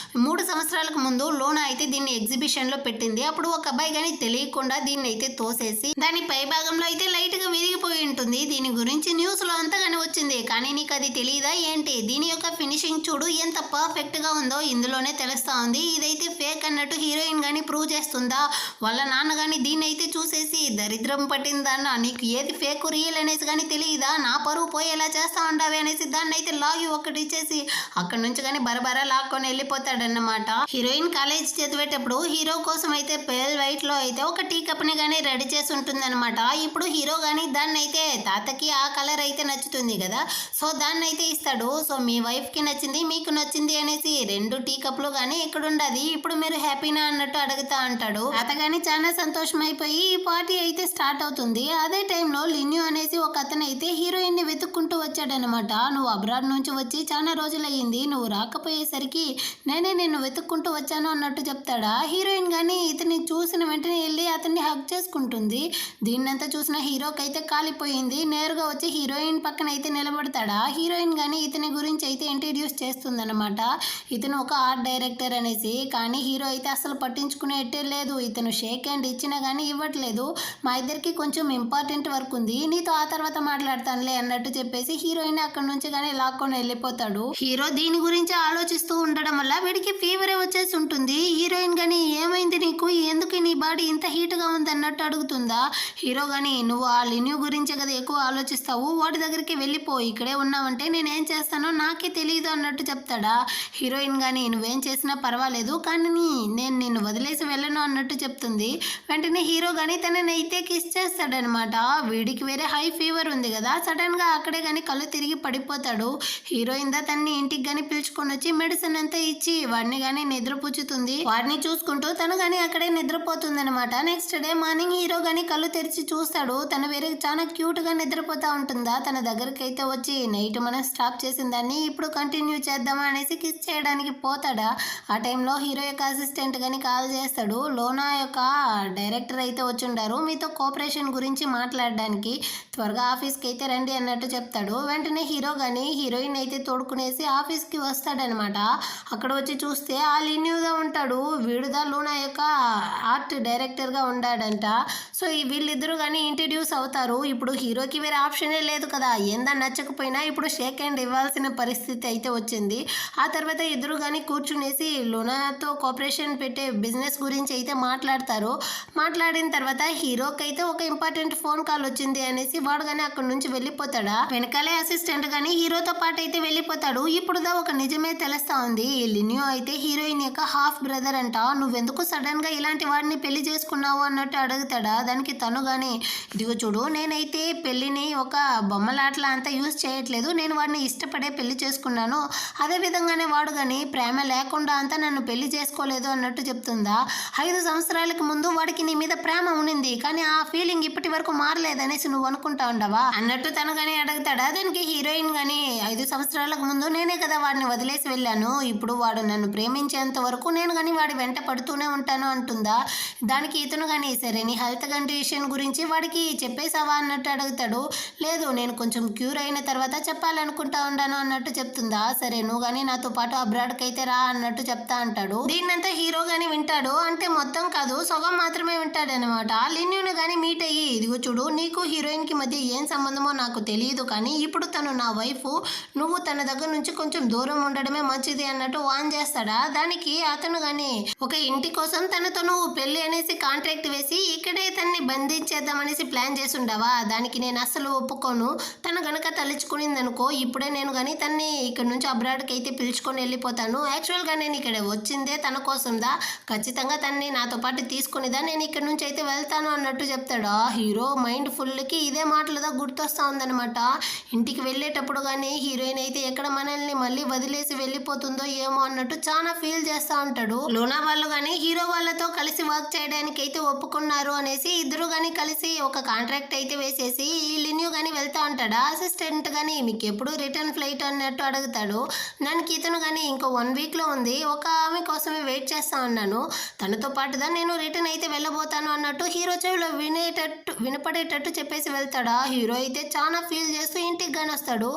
3 సంవత్సరాలకు ముందు లూనా అయితే దీన్ని ఎగ్జిబిషన్లో పెట్టింది. అప్పుడు ఒక అబ్బాయి కానీ తెలియకుండా దీన్ని అయితే తోసేసి దాని పై భాగంలో అయితే లైట్గా విరిగిపోయి ఉంటుంది. దీని గురించి న్యూస్లో అంతగానే వచ్చింది, కానీ నీకు అది తెలియదా ఏంటి? దీని యొక్క ఫినిషింగ్ చూడు ఎంత పర్ఫెక్ట్గా ఉందో ఇందులోనే తెలుస్తా ఉంది. ఇదైతే ఫేక్ అన్నట్టు హీరోయిన్ కానీ ప్రూవ్ చేస్తుందా. వాళ్ళ నాన్న కానీ దీన్ని అయితే చూసేసి దరిద్రం పట్టిందన్న, నీకు ఏది ఫేక్ రియల్ అనేసి కానీ తెలియదా, నా పరువు పోయేలా చేస్తా ఉండాలి అనేసి దాన్ని అయితే లాగి ఒకటి ఇచ్చేసి అక్కడ నుంచి కానీ బరబరా లాక్కొని వెళ్ళిపోతాడన్నమాట. హీరోయిన్ కాలేజ్ చదివేటప్పుడు హీరో కోసం అయితే పేల్ వైట్ లో అయితే ఒక టీ కప్ ని కానీ రెడీ చేసి ఉంటుంది అనమాట. ఇప్పుడు హీరో కానీ దాన్ని అయితే తాతకి ఆ కలర్ అయితే నచ్చుతుంది కదా, సో దాన్ని అయితే ఇస్తాడు. సో మీ వైఫ్ కి నచ్చింది మీకు నచ్చింది అనేసి 2 టీ కప్లు కానీ ఇక్కడ ఉండదు, ఇప్పుడు మీరు హ్యాపీనా అన్నట్టు అడుగుతా అంటాడు. తాత కానీ చాలా సంతోషం అయిపోయి ఈ పార్టీ అయితే స్టార్ట్ అవుతుంది. అదే టైంలో లిన్యూ అనేసి ఒక అతను అయితే హీరోయిన్ ని వెతుక్కుంటూ వచ్చాడనమాట. నువ్వు అబ్రాడ్ నుంచి వచ్చి చాలా రోజులయ్యింది, నువ్వు రాకపోయేసరికి నేనే నిన్ను వెతుక్కుంటూ వచ్చాను అన్నట్టు చెప్తాడా. హీరోయిన్ కానీ ఇతన్ని చూసిన వెంటనే వెళ్ళి అతన్ని హగ్ చేసుకుంటుంది. దీన్నంతా చూసిన హీరోకి అయితే కాలిపోయింది. నేరుగా వచ్చి హీరోయిన్ పక్కన అయితే నిలబడతాడా. హీరోయిన్ కానీ ఇతని గురించి అయితే ఇంట్రడ్యూస్ చేస్తుందన్నమాట. ఇతను ఒక ఆర్ట్ డైరెక్టర్ అనేసి, కానీ హీరో అయితే అసలు పట్టించుకునేట్టే లేదు. ఇతను షేక్ హ్యాండ్ ఇచ్చినా కానీ ఇవ్వట్లేదు. మా ఇద్దరికి కొంచెం ఇంపార్టెంట్ వర్క్ ఉంది, నీతో ఆ తర్వాత మాట్లాడతానులే అన్నట్టు చెప్పేసి హీరోయిన్ అక్కడ నుంచి కానీ లాక్కొని వెళ్ళిపోతాడు. హీరో దీని గురించి ఆలోచిస్తూ ఉండడం వల్ల వీడికి ఫీవరే వచ్చేసి ఉంటుంది. హీరోయిన్ కానీ ఏమైంది నీకు, ఎందుకు నీ బాడీ ఇంత హీట్గా ఉంది అన్నట్టు అడుగుతుందా. హీరో కానీ నువ్వు ఆ లిన్యూ గురించే కదా ఎక్కువ ఆలోచిస్తావు, వాటి దగ్గరికి వెళ్ళిపో, ఇక్కడే ఉన్నావంటే నేనేం చేస్తానో నాకే తెలియదు అన్నట్టు చెప్తాడా. హీరోయిన్ కానీ నువ్వేం చేసినా పర్వాలేదు, కానీ నేను నిన్ను వదిలేసి వెళ్ళను అన్నట్టు చెప్తుంది. వెంటనే హీరో కానీ తనని అయితే కిస్ చేస్తాడనమాట. వీడికి వేరే హై ఫీవర్ ఉంది కదా, సడన్గా అక్కడే కానీ కళ్ళు తిరిగి పడిపోతాడు. హీరోయిన్ దా తన్ని ఇంటికి కానీ పిలుచుకొని వచ్చి మెడిసిన్ అంతా ఇచ్చి వాడిని కానీ నిద్రపుచ్చుతుంది. వాడిని చూసుకుంటూ తను కానీ అక్కడే నిద్రపోతుంది అనమాట. నెక్స్ట్ డే మార్నింగ్ హీరో కానీ కళ్ళు తెరిచి చూస్తాడు. తను వేరే చాలా క్యూట్గా నిద్రపోతా ఉంటుందా. తన దగ్గరికి అయితే వచ్చి నైట్ మనం స్టాప్ చేసిన దాన్ని ఇప్పుడు కంటిన్యూ చేద్దామా అనేసి కిస్ చేయడానికి పోతాడా. ఆ టైంలో హీరో యొక్క అసిస్టెంట్ కానీ కాల్ చేస్తాడు. లోనా యొక్క డైరెక్టర్ అయితే వచ్చుండారు, మీతో కోఆపరేషన్ గురించి మాట్లాడడానికి, త్వరగా ఆఫీస్కి అయితే రండి అన్నట్టు చెప్తాడు. వెంటనే హీరో కానీ హీరోయిన్ అయితే తోడుకునేసి ఆఫీస్కి వస్తాడనమాట. అక్కడ వచ్చి చూస్తే ఆ లిన్యూగా ఉంటాడు. వీడుదా లోనా యొక్క ఆర్ట్ డైరెక్టర్గా ఉన్నాడంట. సో వీళ్ళిద్దరూ కానీ ఇంట్రడ్యూస్ అవుతారు. ఇప్పుడు హీరోకి వేరే ఆప్షనే లేదు కదా, ఏందా నచ్చకపోయినా ఇప్పుడు షేక్ హ్యాండ్ ఇవ్వాల్సిన పరిస్థితి అయితే వచ్చింది. ఆ తర్వాత ఇద్దరు కానీ కూర్చునేసి లోనాతో కోఆపరేషన్ పెట్టే బిజినెస్ గురించి అయితే మాట్లాడతారు. మాట్లాడిన తర్వాత హీరోకి అయితే ఒక ఇంపార్టెంట్ ఫోన్ కాల్ వచ్చింది అనేసి వాడు కానీ అక్కడ నుంచి వెళ్ళిపోతాడా. వెనకాలే అసిస్టెంట్ కానీ హీరోతో పాటు అయితే వెళ్ళిపోతాడు. ఇప్పుడు దా ఒక నిజమే తెలుస్తా ఉంది. లిన్యూ అయితే హీరోయిన్ యొక్క హాఫ్ బ్రదర్ అంట. నువ్వెందుకు సడన్ గా ఇలాంటి వాడిని పెళ్లి చేసుకున్నావు అన్నట్టు అడుగుతాడా. దానికి తను కానీ ఇదిగో చూడు, నేనైతే పెళ్లిని ఒక బొమ్మలాట్లా అంతా యూజ్ చేయట్లేదు, నేను వాడిని ఇష్టపడే పెళ్లి చేసుకున్నాను. అదే విధంగానే వాడు కానీ కానీ ప్రేమ లేకుండా అంతా నన్ను పెళ్లి చేసుకోలేదు అన్నట్టు చెప్తుందా. 5 సంవత్సరాలకు ముందు వాడికి నీ మీద ప్రేమ ఉండింది, కానీ ఆ ఫీలింగ్ ఇప్పటి వరకు మారలేదనేసి నువ్వు అనుకుంటా ఉండవా అన్నట్టు తను కానీ అడుగుతాడా. దానికి హీరోయిన్ కానీ 5 సంవత్సరాలకు ముందు నేనే కదా వాడిని వదిలేసి వెళ్ళాను, ఇప్పుడు వాడు నన్ను ప్రేమించేంత వరకు నేను కానీ వాడి వెంట పడుతూనే ఉంటాను అంటుందా. దానికి ఇతను కానీ సరే నీ హెల్త్ కండిషన్ గురించి వాడికి చెప్పేసావా అన్నట్టు అడుగుతాడు. లేదు, నేను కొంచెం క్యూర్ అయిన తర్వాత చెప్పాలనుకుంటా ఉన్నాను అన్నట్టు చెప్తుందా. సరే నువ్వు కానీ నాతో పాటు అబ్రాడ్కి అయితే రా అన్నట్టు చెప్తా అంటాడు. దీన్నంతా హీరో గాని వింటాడు, అంటే మొత్తం కాదు సగం మాత్రమే వింటాడనమాట. లిన్యూని కానీ మీట్ అయ్యి, ఇదిగో చూడు నీకు హీరోయిన్ కి మధ్య ఏం సంబంధమో నాకు తెలియదు, కానీ ఇప్పుడు తను నా వైఫ్, నువ్వు తన దగ్గర నుంచి కొంచెం దూరం ఉండడమే మంచిది అన్నట్టు వాన్ చేస్తాడా. దానికి అతను గాని ఒక ఇంటి కోసం తనతో నువ్వు పెళ్లి అనేసి కాంట్రాక్ట్ వేసి ఇక్కడే తన్ని బంధించేద్దామనేసి ప్లాన్ చేసి ఉండవా. దానికి నేను అస్సలు ఒప్పుకోను. తను గనక తలుచుకునింది అనుకో, ఇప్పుడే నేను కానీ తన్ని ఇక్కడ నుంచి అబ్రాడ్కి అయితే పిలుచుకొని వెళ్ళిపోతాను. యాక్చువల్గా నేను ఇక్కడ వచ్చిందే తన కోసందా, ఖచ్చితంగా తన్ని నాతో పాటు తీసుకునిదా నేను ఇక్కడ నుంచి అయితే వెళ్తాను అన్నట్టు చెప్తాడు. హీరో మైండ్ ఫుల్కి ఇదే మాటలుగా గుర్తొస్తా ఉందనమాట. ఇంటికి వెళ్ళేటప్పుడు కానీ హీరోయిన్ అయితే ఎక్కడ మనల్ని మళ్ళీ వదిలేసి వెళ్ళిపోతుందో ఏమో అన్నట్టు చాలా ఫీల్ చేస్తూ ఉంటాడు. లూనా వాళ్ళు కానీ హీరో వాళ్ళతో కలిసి వర్క్ చేయడానికి అయితే ఒప్పుకున్నారు అనేసి ఇద్దరు కానీ కలిసి ఒక కాంట్రాక్ట్ అయితే వేసేసి ఈ లిన్యూ కానీ వెళ్తా ఉంటాడా. అసిస్టెంట్ కానీ మీకు ఎప్పుడు రిటర్న్ ఫ్లైట్ అన్నట్టు అడుగుతాడు. దానికి ఇతను కానీ ఇంకో 1 వీక్లో ఉంది, ఒక ఆమె కోసమే వెయిట్ చేస్తా ఉన్నాను, తనతో పాటుగా నేను రిటర్న్ అయితే వెళ్ళబోతాను అన్నట్టు హీరో చెవిలో వినపడేటట్టు చెప్పేసి వెళ్తాడా. హీరో అయితే చాలా ఫీల్ చేస్తూ ఇంటికి కానీ వస్తాడు.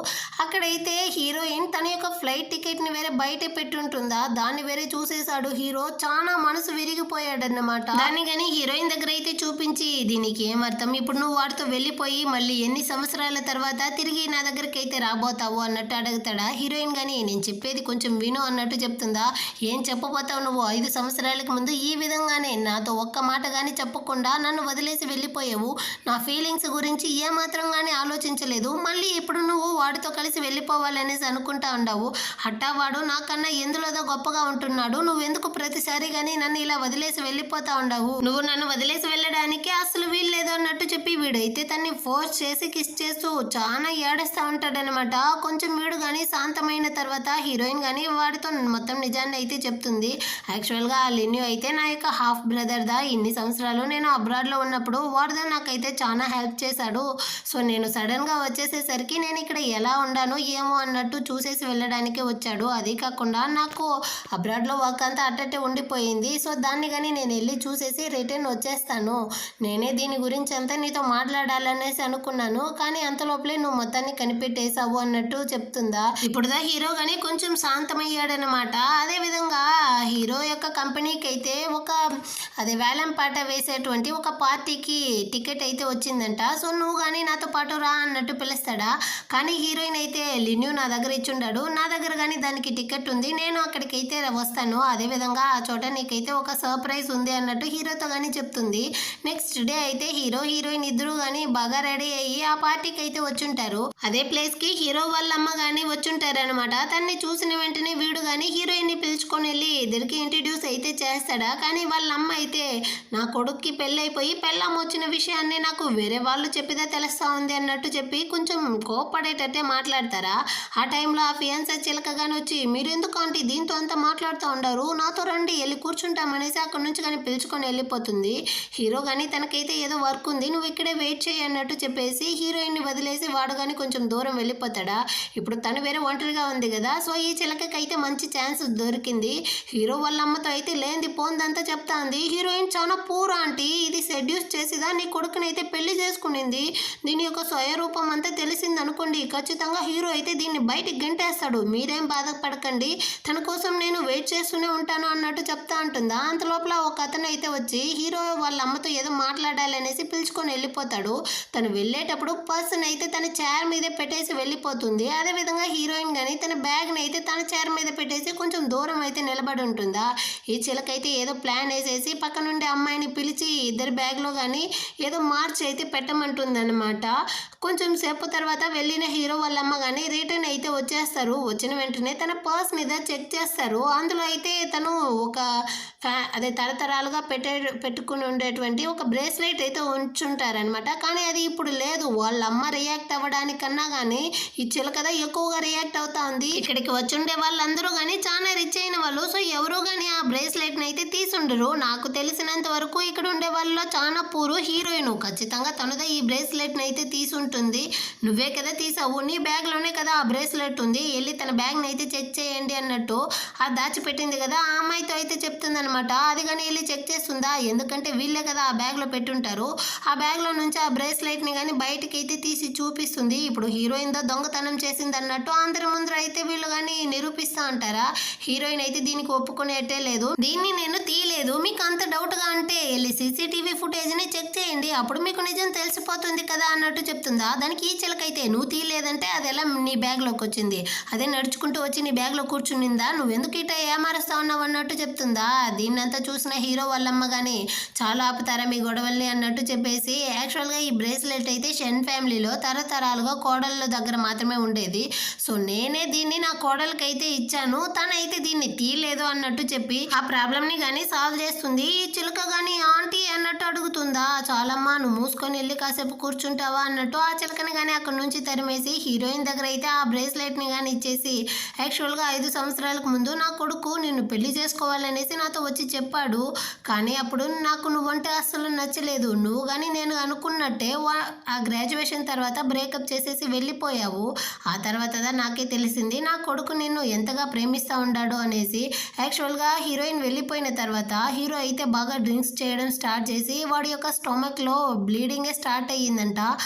అక్కడైతే హీరోయిన్ తన యొక్క ఫ్లైట్ టికెట్ని వేరే బయట పెట్టుంటుందా, దాన్ని వేరే చూసేశాడు హీరో. చాలా మనసు విరిగిపోయాడన్నమాట. దాన్ని కానీ హీరోయిన్ దగ్గర అయితే చూపించి, దీనికి ఏం అర్థం, ఇప్పుడు నువ్వు వాడితో వెళ్ళిపోయి మళ్ళీ ఎన్ని సంవత్సరాల తర్వాత తిరిగి నా దగ్గరికి అయితే రాబోతావు అన్నట్టు అడుగుతాడా. హీరోయిన్ కానీ నేను చెప్పేది కొంచెం విను అన్నట్టు చెప్తుందా. ఏం చెప్పబోతావు నువ్వు, 5 సంవత్సరాలకు ముందు ఈ విధంగానే నాతో ఒక్క మాట కానీ చెప్పకుండా నన్ను వదిలేసి వెళ్ళిపోయావు, నా ఫీలింగ్స్ గురించి ఏమాత్రం కానీ ఆలోచించలేదు, మళ్ళీ ఇప్పుడు నువ్వు వాడితో కలిసి వెళ్ళిపోవాలనేసి అనుకుంటా ఉండవు. హట్టా వాడు నాకన్నా ఎందులోదో గొప్పగా ఉంటున్నాడు, నువ్వెందుకు ప్రతిసారి కానీ నన్ను ఇలా వదిలేసి వెళ్ళిపోతా ఉండవు, నువ్వు నన్ను వదిలేసి వెళ్ళడానికి అసలు వీల్లేదు అన్నట్టు చెప్పి వీడైతే తన్ని ఫోర్స్ చేసి కిస్ చేస్తూ చాలా ఏడుస్తూ ఉంటాడనమాట. కొంచెం వీడు కానీ శాంతమైన తర్వాత హీరోయిన్ కానీ వాడితో మొత్తం నిజాన్ని అయితే చెప్తుంది. యాక్చువల్గా ఆ లిన్యూ అయితే నా యొక్క హాఫ్ బ్రదర్దా, ఇన్ని సంవత్సరాలు నేను అబ్రాడ్లో ఉన్నప్పుడు వాడుదా నాకైతే చాలా హెల్ప్ చేశాడు. సో నేను సడన్గా వచ్చేసేసరికి నేను ఇక్కడ ఎలా ఉండాను ఏమో అన్నట్టు చూసేసి వెళ్ళడానికి వచ్చాడు. అది కాకుండా నాకు అబ్రాడ్లో వర్క్ అంతా అట్టట్టే ఉండిపోయింది. సో దాన్ని కానీ నేను వెళ్ళి చూసేసి రిటర్న్ వచ్చేస్తాను. నేనే దీని గురించి అంతా నీతో మాట్లాడాలనేసి అనుకున్నాను, కానీ అంతలోపలే నువ్వు మొత్తాన్ని కనిపెట్టేశావు అన్నట్టు చెప్తుందా. ఇప్పుడుదా హీరో కానీ కొంచెం శాంతమయ్యాడనమాట. అదేవిధంగా హీరో యొక్క కంపెనీకి అయితే అదే వేలం పాట వేసేటువంటి ఒక పార్టీకి టికెట్ అయితే వచ్చిందంట. సో నువ్వు కానీ నాతో పాటు రా అన్నట్టు పిలుస్తాడా. కానీ హీరోయిన్ అయితే లిన్యూ నా దగ్గర ఇచ్చుండాడు, నా దగ్గర కానీ దానికి టికెట్ ఉంది, నేను అక్కడికి అయితే వస్తాను, అదేవిధంగా ఆ చోట నీకైతే ఒక సర్ప్రైజ్ ఉంది అన్నట్టు హీరోతో కానీ చెప్తుంది. నెక్స్ట్ డే అయితే హీరోయిన్ ఇద్దరు కానీ బాగా రెడీ అయ్యి ఆ పార్టీకి అయితే వచ్చుంటారు. అదే ప్లేస్కి హీరో వాళ్ళ అమ్మ కానీ వచ్చుంటారు అనమాట. తన్ని చూసిన వెంటనే వీడు కానీ హీరోయిన్ని పిలుచుకొని వెళ్ళి ఇద్దరికి ఇంట్రడ్యూస్ అయితే చేస్తాడా. కానీ వాళ్ళ అమ్మ అయితే నా కొడుక్కి పెళ్ళైపోయి పెళ్ళాం వచ్చిన విషయాన్ని నాకు వేరే వాళ్ళు చెప్పిదా తెలుస్తా ఉంది అన్నట్టు చెప్పి కొంచెం కోపడేటట్టే మాట్లాడతారా. ఆ టైంలో ఆ ఫియాన్సీ చిలకగానే వచ్చి, మీరు ఎందుకు ఆంటీ దీంతో అంతా మాట్లాడుతూ ఉండారు, నాతో రండి వెళ్ళి కూర్చుంటామనేసి అక్కడి నుంచి కానీ పిలుచుకొని వెళ్ళిపోతుంది. హీరో కానీ తనకైతే ఏదో వర్క్ ఉంది, నువ్వు ఇక్కడే వెయిట్ చేయి అన్నట్టు చెప్పేసి హీరోయిన్ని వదిలేసి వాడు కానీ కొంచెం దూరం వెళ్ళిపోతాడా. ఇప్పుడు తను వేరే ఒంటరిగా ఉంది కదా. సో ఈ చిలకకైతే మంచి ఛాన్స్ దొరికింది. హీరో వాళ్ళ అమ్మతో అయితే లేనిది పోందంతా చెప్తా ఉంది. హీరోయిన్ చాలా పూర్ ఆంటీ, ఇది సెడ్యూస్ చేసిదా నీ కొడుకుని అయితే పెళ్లి చేసుకునింది, దీని యొక్క స్వయరూపం అంతా తెలిసింది అనుకోండి, ఖచ్చితంగా హీరో అయితే దీన్ని బయటికి గంటేస్తాడు, మీరేం బాధపడకండి, తన కోసం నేను వెయిట్ చేస్తూనే ఉంటాను అన్నట్టు చెప్తా ఉంటుందా. అంత లోపల ఒక అతను అయితే వచ్చి హీరో వాళ్ళ అమ్మతో ఏదో మాట్లాడాలనేసి పిలుచుకొని వెళ్ళిపోతాడు. తను వెళ్ళేటప్పుడు పర్సన్ అయితే తన చైర్ మీదే పెట్టేసి వెళ్ళిపోతుంది. అదేవిధంగా హీరోయిన్ కానీ తన బ్యాగ్ని అయితే తన చైర్ మీద పెట్టేసి కొంచెం దూరం అయితే నిలబడి ఉంటుందా. ఈ చిలకైతే ఏదో ప్లాన్ వేసేసి పక్క నుండి అమ్మాయిని పిలిచి ఇద్దరి బ్యాగ్లో కానీ ఏదో మార్చి అయితే పెట్టమంటుందన్నమాట. కొంచెం సేపు తర్వాత వెళ్ళిన హీరో వాళ్ళ అమ్మ కానీ రిటర్న్ అయితే వచ్చేస్తారు. వచ్చిన వెంటనే తన పర్స్ మీద చెక్ చేస్తారు. అందులో అయితే తను ఒక అదే తరతరాలుగా పెట్టుకుని ఉండేటువంటి ఒక బ్రేస్లెట్ అయితే ఉంచుంటారనమాట. కానీ అది ఇప్పుడు లేదు. వాళ్ళ అమ్మ రియాక్ట్ అవ్వడానికన్నా కానీ ఈ చిలకద ఎక్కువగా రియాక్ట్ అవుతా ఉంది. ఇక్కడికి వచ్చుండే వాళ్ళందరూ కానీ చాలా రిచ్ అయిన వాళ్ళు. సో ఎవరు కానీ ఆ బ్రేస్లెట్ని అయితే తీసుండరు. నాకు తెలిసినంత వరకు ఇక్కడ ఉండే వాళ్ళలో చాలా పూరు హీరోయిన్ ఖచ్చితంగా తనదే ఈ బ్రేస్లెట్ని అయితే తీసుంటుంది. నువ్వే కదా తీసావు, నీ బ్యాగ్లోనే కదా ఆ బ్రేస్లెట్ ఉంది, వెళ్ళి తన బ్యాగ్ని అయితే చెక్ చేయండి అన్నట్టు ఆ దాచిపెట్టింది కదా ఆ అమ్మాయితో అయితే చెప్తుంది. అది కానీ వెళ్ళి చెక్ చేస్తుందా, ఎందుకంటే వీళ్ళే కదా ఆ బ్యాగ్లో పెట్టుంటారు. ఆ బ్యాగ్లో నుంచి ఆ బ్రేస్లెట్ని కానీ బయటికి అయితే తీసి చూపిస్తుంది. ఇప్పుడు హీరోయిన్ దొంగతనం చేసింది అన్నట్టు అందరి ముందర అయితే వీళ్ళు కానీ నిరూపిస్తా అంటారా. హీరోయిన్ అయితే దీనికి ఒప్పుకునేట్టే లేదు. దీన్ని నేను తీయలేదు, మీకు అంత డౌట్గా అంటే వెళ్ళి సీసీటీవీ ఫుటేజ్ని చెక్ చేయండి, అప్పుడు మీకు నిజం తెలిసిపోతుంది కదా అన్నట్టు చెప్తుందా. దానికి ఈ చిలకైతే నువ్వు తీయలేదంటే అది ఎలా నీ బ్యాగ్లోకి వచ్చింది, అదే నడుచుకుంటూ వచ్చి నీ బ్యాగ్లో కూర్చునిందా, నువ్వెందుకు ఇట ఏమారుస్తా ఉన్నావు అన్నట్టు చెప్తుందా. దీన్నంతా చూసిన హీరో వాళ్ళమ్మ కానీ చాలా ఆపుతారా మీ గొడవల్ని అన్నట్టు చెప్పేసి, యాక్చువల్గా ఈ బ్రేస్లెట్ అయితే షెన్ ఫ్యామిలీలో తరతరాలుగా కోడళ్ళ దగ్గర మాత్రమే ఉండేది. సో నేనే దీన్ని నా కోడలకి అయితే ఇచ్చాను, తనైతే దీన్ని తీయలేదు అన్నట్టు చెప్పి ఆ ప్రాబ్లమ్ని కానీ సాల్వ్ చేస్తుంది. ఈ చిలుక కానీ ఆంటీ అన్నట్టు అడుగుతుందా. చాలమ్మా నువ్వు మూసుకొని వెళ్ళి కాసేపు కూర్చుంటావా అన్నట్టు ఆ చిలకని కానీ అక్కడ నుంచి తరిమేసి హీరోయిన్ దగ్గర అయితే ఆ బ్రేస్లెట్ని కానీ ఇచ్చేసి, యాక్చువల్గా 5 సంవత్సరాలకు ముందు నా కొడుకు నిన్ను పెళ్లి చేసుకోవాలనేసి నాతో వచ్చి చెప్పాడు, కానీ అప్పుడు నాకు నువ్వంటే అస్సలు నచ్చలేదు. నువ్వు కానీ నేను అనుకున్నట్టే ఆ గ్రాడ్యుయేషన్ తర్వాత బ్రేకప్ చేసేసి వెళ్ళిపోయావు. ఆ తర్వాత నాకే తెలిసింది నా కొడుకు నిన్ను ఎంతగా ప్రేమిస్తూ ఉన్నాడు అనేసి. యాక్చువల్గా హీరోయిన్ వెళ్ళిపోయిన తర్వాత హీరో అయితే బాగా డ్రింక్స్ చేయడం స్టార్ట్ చేసి వాడి యొక్క స్టొమక్లో బ్లీడింగే స్టార్ట్ అయ్యిందంట.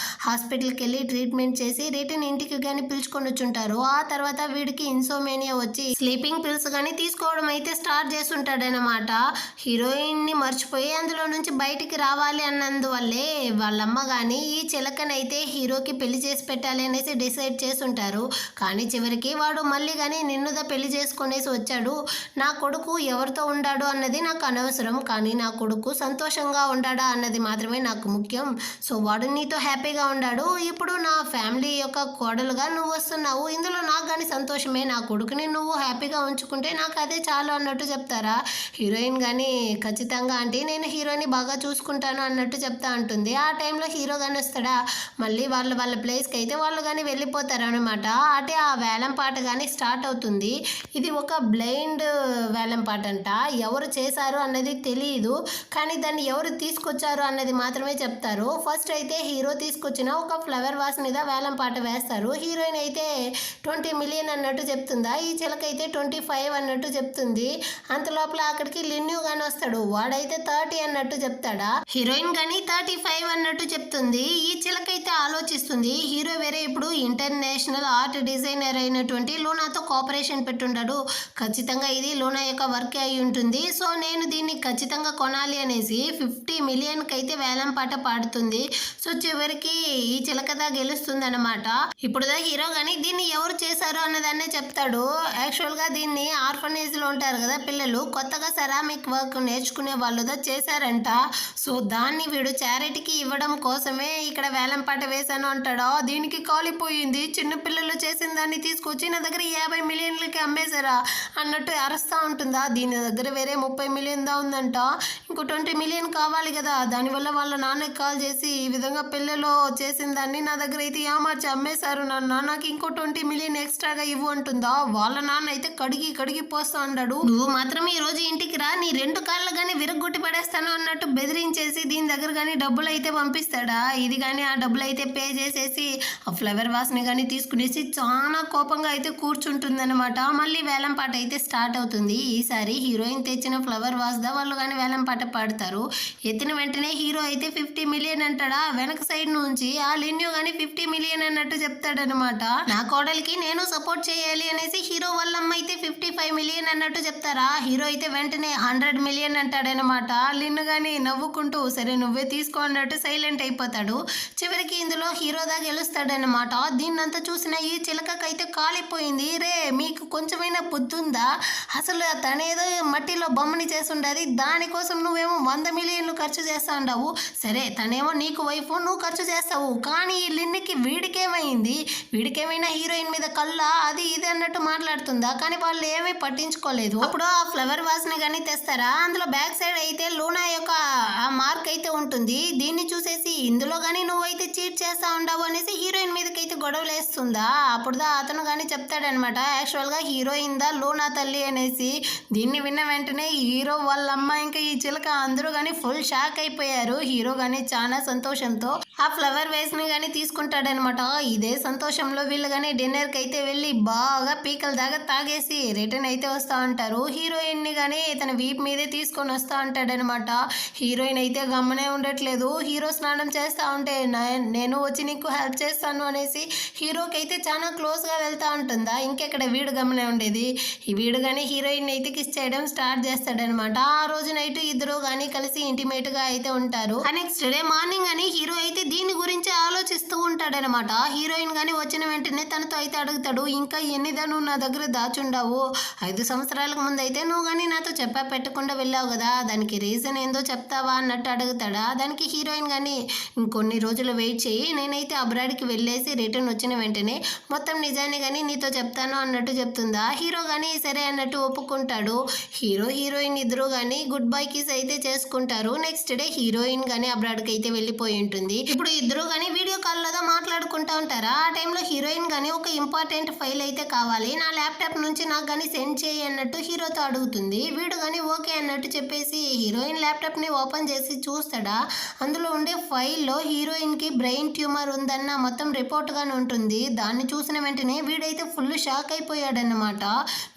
హాస్పిటల్కి వెళ్ళి ట్రీట్మెంట్ చేసి రిటర్న్ ఇంటికి కానీ పిలుచుకొని వచ్చుంటారు. ఆ తర్వాత వీడికి ఇన్సోమేనియా వచ్చి స్లీపింగ్ పిల్స్ కానీ తీసుకోవడం అయితే స్టార్ట్ చేస్తుంటాడనమాట. హీరోయిన్ని మర్చిపోయి అందులో నుంచి బయటికి రావాలి అన్నందువల్లే వాళ్ళమ్మ కానీ ఈ చిలకనైతే హీరోకి పెళ్లి చేసి పెట్టాలి అనేసి డిసైడ్ చేసుంటారు. కానీ చివరికి వాడు మళ్ళీ కానీ నిన్నుదా పెళ్లి చేసుకునేసి వచ్చాడు. నా కొడుకు ఎవరితో ఉండాడు అన్నది నాకు అనవసరం, కానీ నా కొడుకు సంతోషంగా ఉండాడా అన్నది మాత్రమే నాకు ముఖ్యం. సో వాడు నీతో హ్యాపీగా ఉండాడు, ఇప్పుడు నా ఫ్యామిలీ యొక్క కోడలుగా నువ్వు వస్తున్నావు, ఇందులో నాకు కానీ సంతోషమే, నా కొడుకుని నువ్వు హ్యాపీగా ఉంచుకుంటే నాకు అదే చాలు అన్నట్టు చెప్తారా. హీరోయిన్ కానీ ఖచ్చితంగా అంటే నేను హీరోని బాగా చూసుకుంటాను అన్నట్టు చెప్తా ఉంటుంది. ఆ టైంలో హీరో కానీ వస్తాడా, మళ్ళీ వాళ్ళ ప్లేస్కి అయితే వాళ్ళు కానీ వెళ్ళిపోతారు అనమాట. అంటే ఆ వేలం పాట కానీ స్టార్ట్ అవుతుంది. ఇది ఒక బ్లైండ్ వేలం పాట అంట, ఎవరు చేశారు అన్నది తెలియదు, కానీ దాన్ని ఎవరు తీసుకొచ్చారు అన్నది మాత్రమే చెప్తారు. ఫస్ట్ అయితే హీరో తీసుకొచ్చిన ఒక ఫ్లవర్ వాస్ మీద వేలం పాట వేస్తారు. హీరోయిన్ అయితే 20 మిలియన్ అన్నట్టు చెప్తుందా, ఈ చిలకైతే 25 అన్నట్టు చెప్తుంది. అంత లోపల అక్కడికి లిన్యూ గాని వస్తాడు, వాడైతే 30 అన్నట్టు చెప్తాడా. హీరోయిన్ కానీ 35 అన్నట్టు చెప్తుంది. ఈ చిలకైతే ఆలోచిస్తుంది, హీరో వేరే ఇప్పుడు ఇంటర్నేషనల్ ఆర్ట్ డిజైనర్ అయినటువంటి లూనాతో కోఆపరేషన్ పెట్టుంటాడు, ఖచ్చితంగా ఇది లూనా యొక్క వర్క్ అయి ఉంటుంది. సో నేను దీన్ని ఖచ్చితంగా కొనాలి అనేసి 50 మిలియన్కి అయితే వేలం పాట పాడుతుంది. సో చివరికి ఈ చిలకదా గెలుస్తుంది అనమాట. ఇప్పుడు హీరో కానీ దీన్ని ఎవరు చేశారు అన్నదాన్నే చెప్తాడు. యాక్చువల్గా దీన్ని ఆర్ఫనేజ్లో ఉంటారు కదా పిల్లలు, కొత్తగా సెరామిక్ వర్క్ నేర్చుకునే వాళ్ళుదా చేశారంట. సో దాన్ని వీడు చారిటీకి ఇవ్వడం కోసమే ఇక్కడ వేలం పాట వేశాను అంటాడా. దీనికి కాలిపోయింది, చిన్నపిల్లలు చేసిన దాన్ని తీసుకొచ్చి నా దగ్గర 50 మిలియన్లకి అమ్మేశారా అన్నట్టు అరుస్తూ ఉంటుందా. దీని దగ్గర వేరే 30 మిలియన్ దా ఉందంట, ఇంకో 20 మిలియన్ కావాలి కదా. దానివల్ల వాళ్ళ నాన్నకి కాల్ చేసి ఈ విధంగా పిల్లలు చేసిన దాన్ని నా దగ్గర అయితే ఏమార్చి అమ్మేశారు నాన్న, నాకు ఇంకో 20 మిలియన్ ఎక్స్ట్రాగా ఇవ్వు అంటుందా. వాళ్ళ నాన్న అయితే కడిగి పోస్తా అన్నాడు, నువ్వు మాత్రం ఈ రోజు ఇంటికి రా, నీ 2 కాళ్ళు కానీ విరగొట్టి పడేస్తాను అన్నట్టు బెదిరించేసి దీని దగ్గర కానీ డబ్బులు అయితే పంపిస్తాడా. ఇది కానీ ఆ డబ్బులు అయితే పే చేసేసి ఆ ఫ్లవర్ వాస్ని కానీ తీసుకునేసి చాలా కోపంగా అయితే కూర్చుంటుందన్నమాట. మళ్ళీ వేలం పాట అయితే స్టార్ట్ అవుతుంది. ఈసారి హీరోయిన్ తెచ్చిన ఫ్లవర్ వాస్ దా వాళ్ళు కానీ వేలం పాట పాడతారు. ఎత్తిన వెంటనే హీరో అయితే 50 మిలియన్ అంటాడా, వెనక సైడ్ నుంచి ఆ లిన్యూ కానీ 50 మిలియన్ అన్నట్టు చెప్తాడనమాట. నా కోడలికి నేను సపోర్ట్ చేయాలి అనేసి హీరో వాళ్ళమ్మ అయితే 55 మిలియన్ అన్నట్టు చెప్తారా. హీరో అయితే వెంటనే 100 మిలియన్ అంటాడనమాట. లిన్ను కానీ నవ్వుకుంటూ సరే నువ్వే తీసుకో అన్నట్టు సైలెంట్ అయిపోతాడు. చివరికి ఇందులో హీరోదా గెలుస్తాడనమాట. దీన్నంతా చూసిన ఈ చిలకకైతే కాలిపోయింది. రే మీకు కొంచెమైనా బుద్ధుందా, అసలు తనేదో మట్టిలో బొమ్మని చేసి ఉండేది, దానికోసం నువ్వు నువ్వేమో 100 మిలియన్లు ఖర్చు చేస్తా ఉండవు. సరే తనేమో నీకు వైఫ్, నువ్వు ఖర్చు చేస్తావు. కానీ ఈ లిన్నికి వీడికేమైంది? వీడికేమైనా హీరోయిన్ మీద కళ్ళ అది ఇది అన్నట్టు మాట్లాడుతుందా? కానీ వాళ్ళు ఏమీ పట్టించుకోలేదు. అప్పుడు ఆ ఫ్లవర్ వాస్ని కానీ తెస్తారా, అందులో బ్యాక్ సైడ్ అయితే లూనా యొక్క ఆ మార్క్ అయితే ఉంటుంది. దీన్ని చూసేసి ఇందులో కానీ నువ్వైతే చీట్ చేస్తా ఉండవు అనేసి హీరోయిన్ మీదకైతే గొడవలు వేస్తుందా. అప్పుడు అతను కానీ చెప్తాడనమాట, యాక్చువల్గా హీరోయిన్ దా లూనా తల్లి అనేసి. దీన్ని విన్న వెంటనే హీరో వాళ్ళ అమ్మ ఇంకా ఈ చిలక అందరూ కానీ ఫుల్ షాక్ అయిపోయారు. హీరో కానీ చాలా సంతోషంతో ఆ ఫ్లవర్ వేస్ని కానీ తీసుకుంటాడనమాట. ఇదే సంతోషంలో వీళ్ళు కానీ డిన్నర్కి అయితే వెళ్ళి బాగా పీకల దాకా తాగేసి రిటర్న్ అయితే వస్తూ ఉంటారు. హీరోయిన్ని కానీ తన వీప్ మీదే తీసుకొని వస్తూ ఉంటాడనమాట. హీరోయిన్ అయితే గమ్మనే ఉండట్లేదు. హీరో స్నానం చేస్తూ ఉంటే నేను వచ్చి నీకు హెల్ప్ చేస్తాను అనేసి హీరోకి అయితే చాలా క్లోజ్గా వెళ్తూ ఉంటుందా. ఇంకెక్కడ వీడు గమ్మనే ఉండేది. ఈ వీడు కానీ హీరోయిన్ అయితే కిస్ చేయడం స్టార్ట్ చేస్తాడనమాట. ఆ రోజు నైట్ ఇద్దరు కానీ కలిసి ఇంటిమేట్గా అయితే ఉంటారు. నెక్స్ట్ డే మార్నింగ్ అని హీరో అయితే దీని గురించి ఆలోచిస్తూ ఉంటాడనమాట. హీరోయిన్ కానీ వచ్చిన వెంటనే తనతో అయితే అడుగుతాడు, ఇంకా ఎన్నిదా నువ్వు నా దగ్గర దాచుండావు? 5 సంవత్సరాలకు ముందు అయితే నువ్వు కానీ నాతో పెట్టకుండా వెళ్ళావు కదా, దానికి రీజన్ ఏందో చెప్తావా అన్నట్టు అడుగుతాడా. దానికి హీరోయిన్ కానీ ఇంకొన్ని రోజులు వెయిట్ చేయి, నేనైతే అబ్రాడ్కి వెళ్ళేసి రిటర్న్ వచ్చిన వెంటనే మొత్తం నిజాన్ని కానీ నీతో చెప్తాను అన్నట్టు చెప్తుందా. హీరో కానీ సరే అన్నట్టు ఒప్పుకుంటాడు. హీరోయిన్ ఇద్దరు కానీ గుడ్ బై కిస్ అయితే చేసుకుంటారు. నెక్స్ట్ డే హీరోయిన్ కానీ అబ్రాడ్కి అయితే వెళ్ళిపోయి ఉంటుంది. ఇప్పుడు ఇద్దరు కానీ వీడియో కాల్లో మాట్లాడుకుంటూ ఉంటారా. ఆ టైంలో హీరోయిన్ కానీ ఒక ఇంపార్టెంట్ ఫైల్ అయితే కావాలి, నా ల్యాప్టాప్ నుంచి నాకు కానీ సెండ్ చేయి అన్నట్టు హీరోతో అడుగుతుంది. వీడు కానీ ఓకే అన్నట్టు చెప్పేసి హీరోయిన్ ల్యాప్టాప్ని ఓపెన్ చేసి చూస్తాడా. అందులో ఉండే ఫైల్లో హీరోయిన్కి బ్రెయిన్ ట్యూమర్ ఉందన్న మొత్తం రిపోర్ట్ గాని ఉంటుంది. దాన్ని చూసిన వెంటనే వీడైతే ఫుల్ షాక్ అయిపోయాడన్నమాట.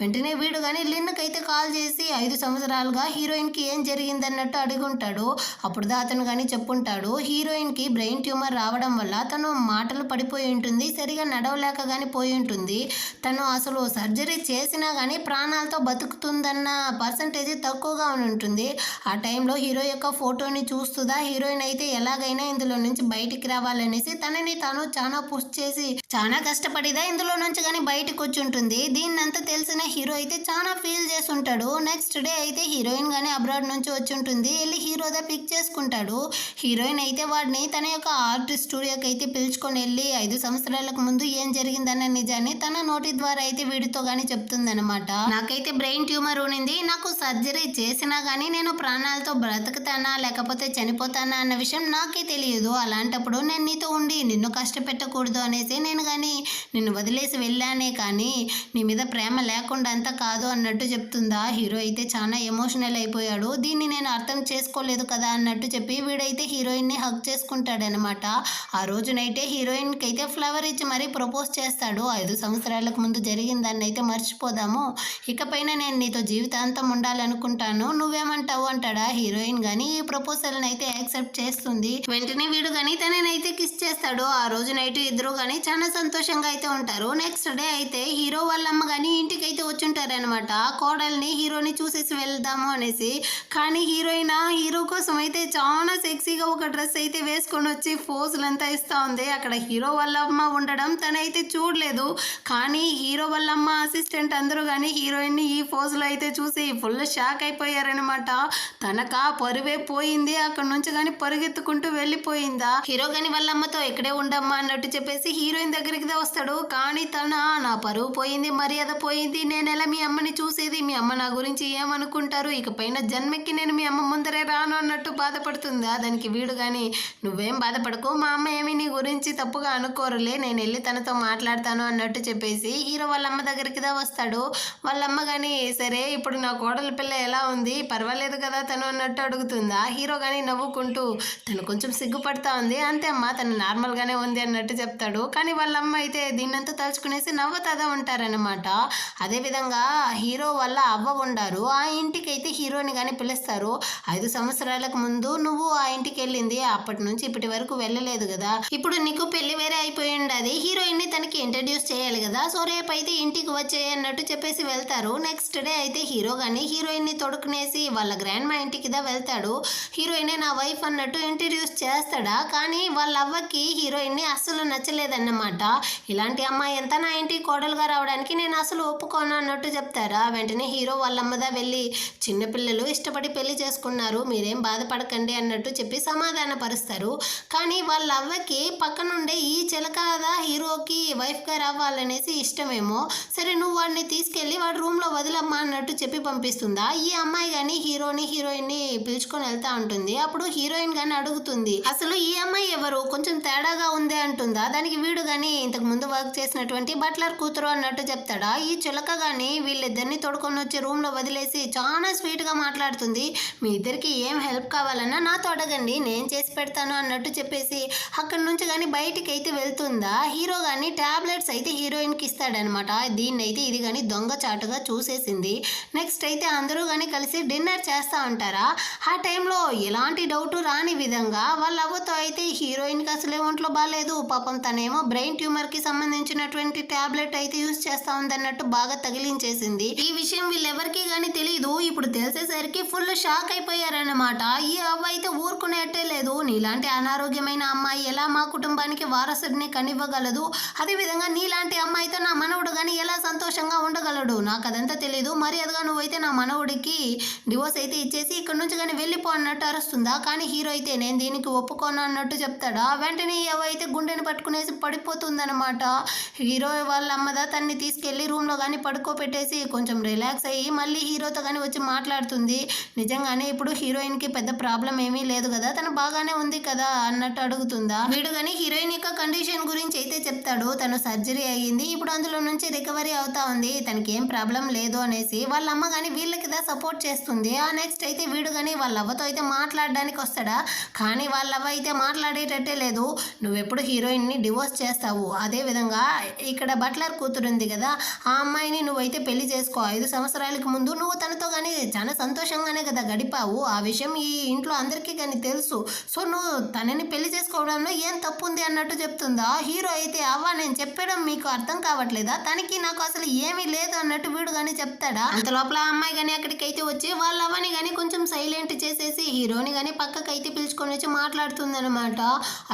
వెంటనే వీడు కానీ లిన్కి అయితే కాల్ చేసి 5 సంవత్సరాలుగా హీరోయిన్కి ఏం జరిగిందన్నట్టు అడుగుంటాడు. అప్పుడు అతను కానీ చెప్పుంటాడు, హీరోయిన్కి బ్రెయిన్ ట్యూమర్ రావడం వల్ల తను మాటలు పడిపోయి ఉంటుంది, సరిగా నడవలేక కానీ పోయి ఉంటుంది. తను అసలు సర్జరీ చేసినా కానీ ప్రాణాలతో బతుకుతుందన్న పర్సంటేజ్ తక్కువగా ఉంటుంది. ఆ టైంలో హీరో యొక్క ఫోటోని చూస్తుందా. హీరోయిన్ అయితే ఎలాగైనా ఇందులో నుంచి బయటికి రావాలనేసి తనని తాను చాలా పుష్ చేసి చాలా కష్టపడిదా ఇందులో నుంచి కానీ బయటకు వచ్చి ఉంటుంది. దీన్నంతా తెలిసిన హీరో అయితే చాలా ఫీల్ చేసి ఉంటాడు. నెక్స్ట్ డే అయితే హీరోయిన్ కానీ అబ్రాడ్ నుంచి వచ్చి ఉంటుంది. వెళ్ళి హీరోదా పిక్ చేసుకుంటాడు. హీరోయిన్ అయితే వాడిని తన యొక్క ఆర్ట్ స్టూడియోకి అయితే పిలుచుకొని వెళ్ళి 5 సంవత్సరాలకు ముందు ఏం జరిగిందన్న నిజాన్ని తన నోటి ద్వారా అయితే వీడితో కానీ చెప్తుందనమాట. నాకైతే బ్రెయిన్ ట్యూమర్ ఉన్నింది, నాకు సర్జరీ చేసినా కానీ నేను ప్రాణాలతో బ్రతుకుతానా లేకపోతే చనిపోతానా అన్న విషయం నాకే తెలియదు. అలాంటప్పుడు నేను నీతో ఉండి నిన్ను కష్టపెట్టకూడదు అనేసి నేను కానీ నిన్ను వదిలేసి వెళ్ళానే, కానీ నీ మీద ప్రేమ లేకుండా అంతా కాదు అన్నట్టు చెప్తుందా. హీరో అయితే చాలా ఎమోషనల్ అయిపోయాడు. దీన్ని నేను అర్థం చేసుకోలేదు కదా అన్నట్టు చెప్పి వీడైతే హీరోయిన్ని హగ్ చేసుకుంటాడనమాట. ఆ రోజు నైటే హీరోయిన్కి అయితే ఫ్లవర్ ఇచ్చి మరీ ప్రపోజ్ చేస్తాడు. 5 సంవత్సరాలకు ముందు జరిగిన దాన్ని అయితే మర్చిపోదాము, ఇకపైన నేను నీతో జీవితాంతం ఉండాలనుకుంటాను, నువ్వేమంటావు అంటాడా. హీరోయిన్ కానీ ఈ ప్రపోజల్ని అయితే యాక్సెప్ట్ చేస్తుంది. వెంటనే వీడు కానీ తననైతే కిస్ చేస్తాడు. ఆ రోజు నైట్ ఇద్దరు కానీ చాలా సంతోషంగా అయితే ఉంటారు. నెక్స్ట్ డే అయితే హీరో వాళ్ళ అమ్మ కానీ ఇంటికి అయితే వచ్చుంటారనమాట. కోడల్ని హీరోని చూసేసి వెళ్దాము అనేసి. కానీ హీరోయిన్ హీరో కోసం అయితే చాలా సెక్సీగా ఒక డ్రెస్ అయితే వేసుకొని వచ్చి ఫోజులంతా ఇస్తూ ఉంది. అక్కడ హీరో వాళ్ళ అమ్మ ఉండడం తనైతే చూడలేదు. కానీ హీరో వాళ్ళ అమ్మ అసిస్టెంట్ అందరూ కానీ హీరోయిన్ని ఈ ఫోజులో అయితే చూసి ఫుల్ షాక్ అయిపోయారనమాట. తనక పరువే పోయింది. అక్కడ నుంచి కానీ పరుగెత్తుకుంటూ వెళ్ళిపోయిందా. హీరో కానీ వాళ్ళ అమ్మతో ఇక్కడే ఉండమ్మా అన్నట్టు చెప్పేసి హీరోయిన్ దగ్గరికి వస్తాడు. కానీ నా పరువు పోయింది, మర్యాద పోయింది, నేను ఎలా మీ అమ్మని చూసేది, మీ అమ్మ నా గురించి ఏమనుకుంటారు, ఇకపైన జన్మకి నేను మీ అమ్మ ముందరే రాను అన్నట్టు బాధపడుతుందా. దానికి వీడు కానీ నువ్వేం బాధపడకు, మా అమ్మ ఏమి నీ గురించి తప్పుగా అనుకోరులే, నేను వెళ్ళి తనతో మాట్లాడతాను అన్నట్టు చెప్పేసి హీరో వాళ్ళ అమ్మ దగ్గరికి వస్తాడు. వాళ్ళ అమ్మ కానీ సరే ఇప్పుడు నా కోడల పిల్ల ఎలా ఉంది, పర్వాలేదు కదా తను అన్నట్టు అడుగుతుందా. హీరో కానీ నవ్వుకుంటూ తను కొంచెం సిగ్గుపడతా ఉంది, అంతే అమ్మ తను నార్మల్గానే ఉంది అన్నట్టు చెప్తాడు. కానీ వాళ్ళ అమ్మ అయితే దీన్నంతా తలుచుకునేసి నవ్వుతాదా ఉంటారనమాట. అదేవిధంగా హీరో వాళ్ళ అవ్వ ఉండారు. ఆ ఇంటికి అయితే హీరోని కానీ పిలుస్తారు. 5 సంవత్సరాలకు ముందు నువ్వు ఆ ఇంటికి వెళ్ళింది, అప్పటి నుంచి ఇప్పటి వరకు వెళ్ళలేదు కదా, ఇప్పుడు నీకు పెళ్లి వేరే అయిపోయి ఉండదు, హీరోయిన్ని తనకి ఇంట్రడ్యూస్ చేయాలి కదా, సో రేపు అయితే ఇంటికి వచ్చేయి అన్నట్టు చెప్పేసి వెళ్తారు. నెక్స్ట్ డే అయితే హీరో కానీ హీరోయిన్ని తొడుకునేసి వాళ్ళ గ్రాండ్ మా ఇంటికి వెళ్తాడు. హీరోయినే నా వైఫ్ అన్నట్టు ఇంట్రడ్యూస్ చేస్తాడా. కానీ వాళ్ళ అవ్వకి హీరోయిన్ని అస్సలు నచ్చలేదన్నమాట. ఇలాంటి అమ్మాయి ఎంత నా ఇంటికి కోడలుగా రావడానికి నేను అసలు ఒప్పుకోను అన్నట్టు చెప్తారా. వెంటనే హీరో వాళ్ళమ్మదా వెళ్ళి చిన్నపిల్లలు ఇష్టపడి పెళ్లి పెళ్లి చేసుకున్నారు, మీరేం బాధపడకండి అన్నట్టు చెప్పి సమాధాన పరుస్తారు. కానీ వాళ్ళ అవ్వకి పక్కనుండే ఈ చిలకదా హీరోకి వైఫ్గా రావాలనేసి ఇష్టమేమో. సరే నువ్వు వాడిని తీసుకెళ్ళి వాడి రూమ్లో వదిలమ్మా అన్నట్టు చెప్పి పంపిస్తుందా. ఈ అమ్మాయి కానీ హీరోయిన్ని పిలుచుకొని వెళ్తా ఉంటుంది. అప్పుడు హీరోయిన్ కానీ అడుగుతుంది, అసలు ఈ అమ్మాయి ఎవరు, కొంచెం తేడాగా ఉంది అంటుందా. దానికి వీడు కానీ ఇంతకు ముందు వర్క్ చేసినటువంటి బట్లర్ కూతురు అన్నట్టు చెప్తాడా. ఈ చిలక కానీ వీళ్ళిద్దరిని తోడుకొని వచ్చి రూమ్లో వదిలేసి చాలా స్వీట్గా మాట్లాడుతుంది. మీ ఇద్దరికి ఏం హెల్ప్ కావాలన్నా నాతో అడగండి, నేను చేసి పెడతాను అన్నట్టు చెప్పేసి అక్కడి నుంచి కానీ బయటికి అయితే వెళ్తుందా. హీరో కానీ టాబ్లెట్స్ అయితే హీరోయిన్కి ఇస్తాడనమాట. దీన్ని అయితే ఇది కానీ దొంగచాటుగా చూసేసింది. నెక్స్ట్ అయితే అందరూ కానీ కలిసి డిన్నర్ చేస్తూ ఉంటారా. ఆ టైంలో ఎలాంటి డౌట్ రాని విధంగా వాళ్ళ అవ్వతో అయితే హీరోయిన్కి అసలే ఒంట్లో బాగాలేదు, పాపం తనేమో బ్రెయిన్ ట్యూమర్కి సంబంధించినటువంటి టాబ్లెట్ అయితే యూజ్ చేస్తా ఉందన్నట్టు బాగా తగిలించేసింది. ఈ విషయం వీళ్ళెవరికి కానీ తెలియదు. ఇప్పుడు తెలిసేసరికి ఫుల్ షాక్ అయిపోయారన్నమాట. ఈ అవ్వ అయితే ఊరుకునేట్టే లేదు. నీలాంటి అనారోగ్యమైన అమ్మాయి ఎలా మా కుటుంబానికి వారసుడిని కనివ్వగలదు, అదేవిధంగా నీలాంటి అమ్మాయితో నా మనవుడు కానీ ఎలా సంతోషంగా ఉండగలడు, నాకు అదంతా తెలీదు. మర్యాదగా నువ్వైతే నా మనవుడికి డివోర్స్ అయితే ఇచ్చేసి ఇక్కడ నుంచి కానీ వెళ్ళిపో అన్నట్టు అరుస్తుందా. కానీ హీరో అయితే నేను దీనికి ఒప్పుకోను అన్నట్టు చెప్తాడా. వెంటనే ఎవరైతే గుండెని పట్టుకునేసి పడిపోతుందన్నమాట. హీరో వాళ్ళ అమ్మదా తన్ని తీసుకెళ్ళి రూమ్లో కానీ పడుకోబెట్టేసి కొంచెం రిలాక్స్ అయ్యి మళ్ళీ హీరోతో కానీ వచ్చి మాట్లాడుతుంది. నిజంగానే ఇప్పుడు హీరోయిన్కి పెద్ద ప్రాబ్లం ఏమీ లేదు కదా, తను బాగానే ఉంది కదా అన్నట్టు అడుగుతుందా. వీడు కానీ హీరోయిన్ యొక్క కండిషన్ గురించి అయితే చెప్తాడు. తను సర్జరీ అయ్యింది, ఇప్పుడు అందులో నుంచి రికవరీ అవుతా ఉంది, తనకి ఏం ప్రాబ్లం లేదు అనేసి. వాళ్ళ అమ్మ కానీ వీళ్ళకి సపోర్ట్ చేస్తుంది. ఆ నెక్స్ట్ అయితే వీడు కానీ వాళ్ళ అవ్వతో అయితే మాట్లాడడానికి వస్తాడా. కానీ వాళ్ళ అవ్వ అయితే మాట్లాడేటట్టే లేదు. నువ్వెప్పుడు హీరోయిన్ని డివోర్స్ చేస్తావు, అదేవిధంగా ఇక్కడ బట్లర్ కూతురు ఉంది కదా, ఆ అమ్మాయిని నువ్వైతే పెళ్లి చేసుకో. 5 సంవత్సరాలకు ముందు నువ్వు తనతో కానీ చాలా సంతోషంగానే కదా గడిపావు, ఆ విషయం ఈ ఇంట్లో అందరికీ కానీ తెలుసు. సో నువ్వు తనని పెళ్లి చేసుకోవడంలో ఏం తప్పు ఉంది అన్నట్టు చెప్తుందా. హీరో అయితే అవ్వ నేను చెప్పడం మీకు అర్థం కావట్లేదా, తనకి నాకు అసలు ఏమీ లేదు అన్నట్టు వీడు కానీ చెప్తాడా. అంత లోపల ఆ అమ్మాయి కానీ అక్కడికైతే వచ్చి వాళ్ళ అవ్వని కానీ కొంచెం సైలెంట్ చేసేసి హీరోని కానీ పక్కకైతే పిలుచుకొని వచ్చి మాట్లాడుతుందనమాట.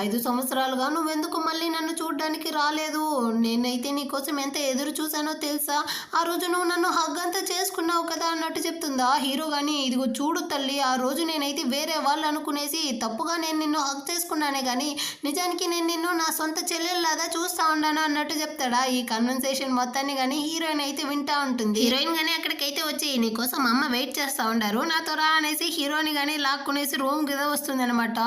5 సంవత్సరాలుగా నువ్వెందుకు మళ్ళీ నన్ను చూడడానికి రాలేదు, నేనైతే నీకోసం ఎంత ఎదురు చూసానో తెలుసా, ఆ రోజు నువ్వు నన్ను హగ్ అంతా చేసుకున్నావు కదా అన్నట్టు చెప్తుందా. హీరో కానీ ఇదిగో చూడు తల్లి, ఆ రోజు నేనైతే వేరే వాళ్ళు అనుకునేసి తప్పుగా నేను నిన్ను హగ్ చేసుకున్నానే కానీ నిజానికి నేను నిన్ను నా సొంత చెల్లెల్లాగా చూస్తా ఉన్నాను అన్నట్టు చెప్తాడా. ఈ కన్వర్సేషన్ మొత్తాన్ని కానీ హీరోయిన్ అయితే వింటా ఉంటుంది. హీరోయిన్ కానీ అక్కడికైతే వచ్చి నీకోసం అమ్మ వెయిట్ చేస్తూ ఉంటారు, నాతో రా అనేసి హీరోని కానీ లాక్కునేసి రూమ్ కింద వస్తుంది అనమాట.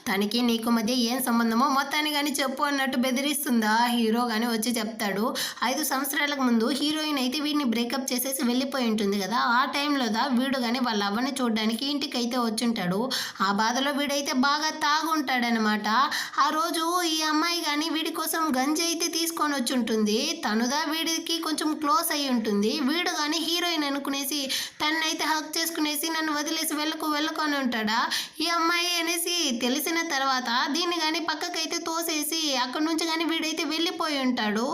తనకి నీకు మధ్య ఏం సంబంధమో మొత్తాన్ని కానీ చెప్పు అన్నట్టు బెదిరిస్తుందా. హీరో కానీ వచ్చి చెప్తాడు, 5 సంవత్సరాలకు ముందు హీరోయిన్ అయితే వీడిని బ్రేకప్ చేసేసి వెళ్ళిపోయి ఉంటుంది కదా, ఆ టైంలో వీడు కానీ వాళ్ళ అవ్వని చూడడానికి ఇంటికి అయితే వచ్చుంటాడు. ఆ బాధలో వీడైతే బాగా తాగుంటాడనమాట. ఆ రోజు ఈ అమ్మాయి కానీ వీడి కోసం గంజి అయితే తీసుకొని వచ్చి ఉంటుంది. తనుదా వీడికి కొంచెం క్లోజ్ అయి ఉంటుంది. వీడు కానీ హీరోయిన్ అనుకునేసి తనైతే హక్ చేసుకునేసి నన్ను వదిలేసి వెళ్ళకు అని ఉంటాడా. ఈ అమ్మాయి అనేసి తెలిసిన తర్వాత దీన్ని కానీ పక్కకైతే తోసేసి అక్కడి నుంచి కానీ వీడైతే వెళ్ళిపోయి ఉంటాడు.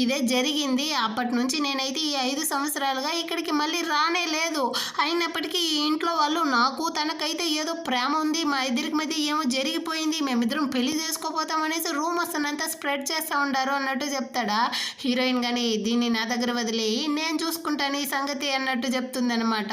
ఇదే జరిగింది. అప్పటి నుంచి నేనైతే ఈ 5 సంవత్సరాలుగా ఇక్కడికి మళ్ళీ రానే లేదు. అయినప్పటికీ ఈ ఇంట్లో వాళ్ళు నాకు తనకైతే ఏదో ప్రేమ ఉంది, మా ఇద్దరికి మధ్య ఏమో జరిగిపోయింది, మేమిద్దరం పెళ్లి చేసుకోపోతాం అనేసి రూమర్స్ అంతా స్ప్రెడ్ చేస్తూ ఉంటారు అన్నట్టు చెప్తాడా. హీరోయిన్ కానీ దీన్ని నా దగ్గర వదిలేయి నేను చూసుకుంటాను ఈ సంగతి అన్నట్టు చెప్తుందనమాట.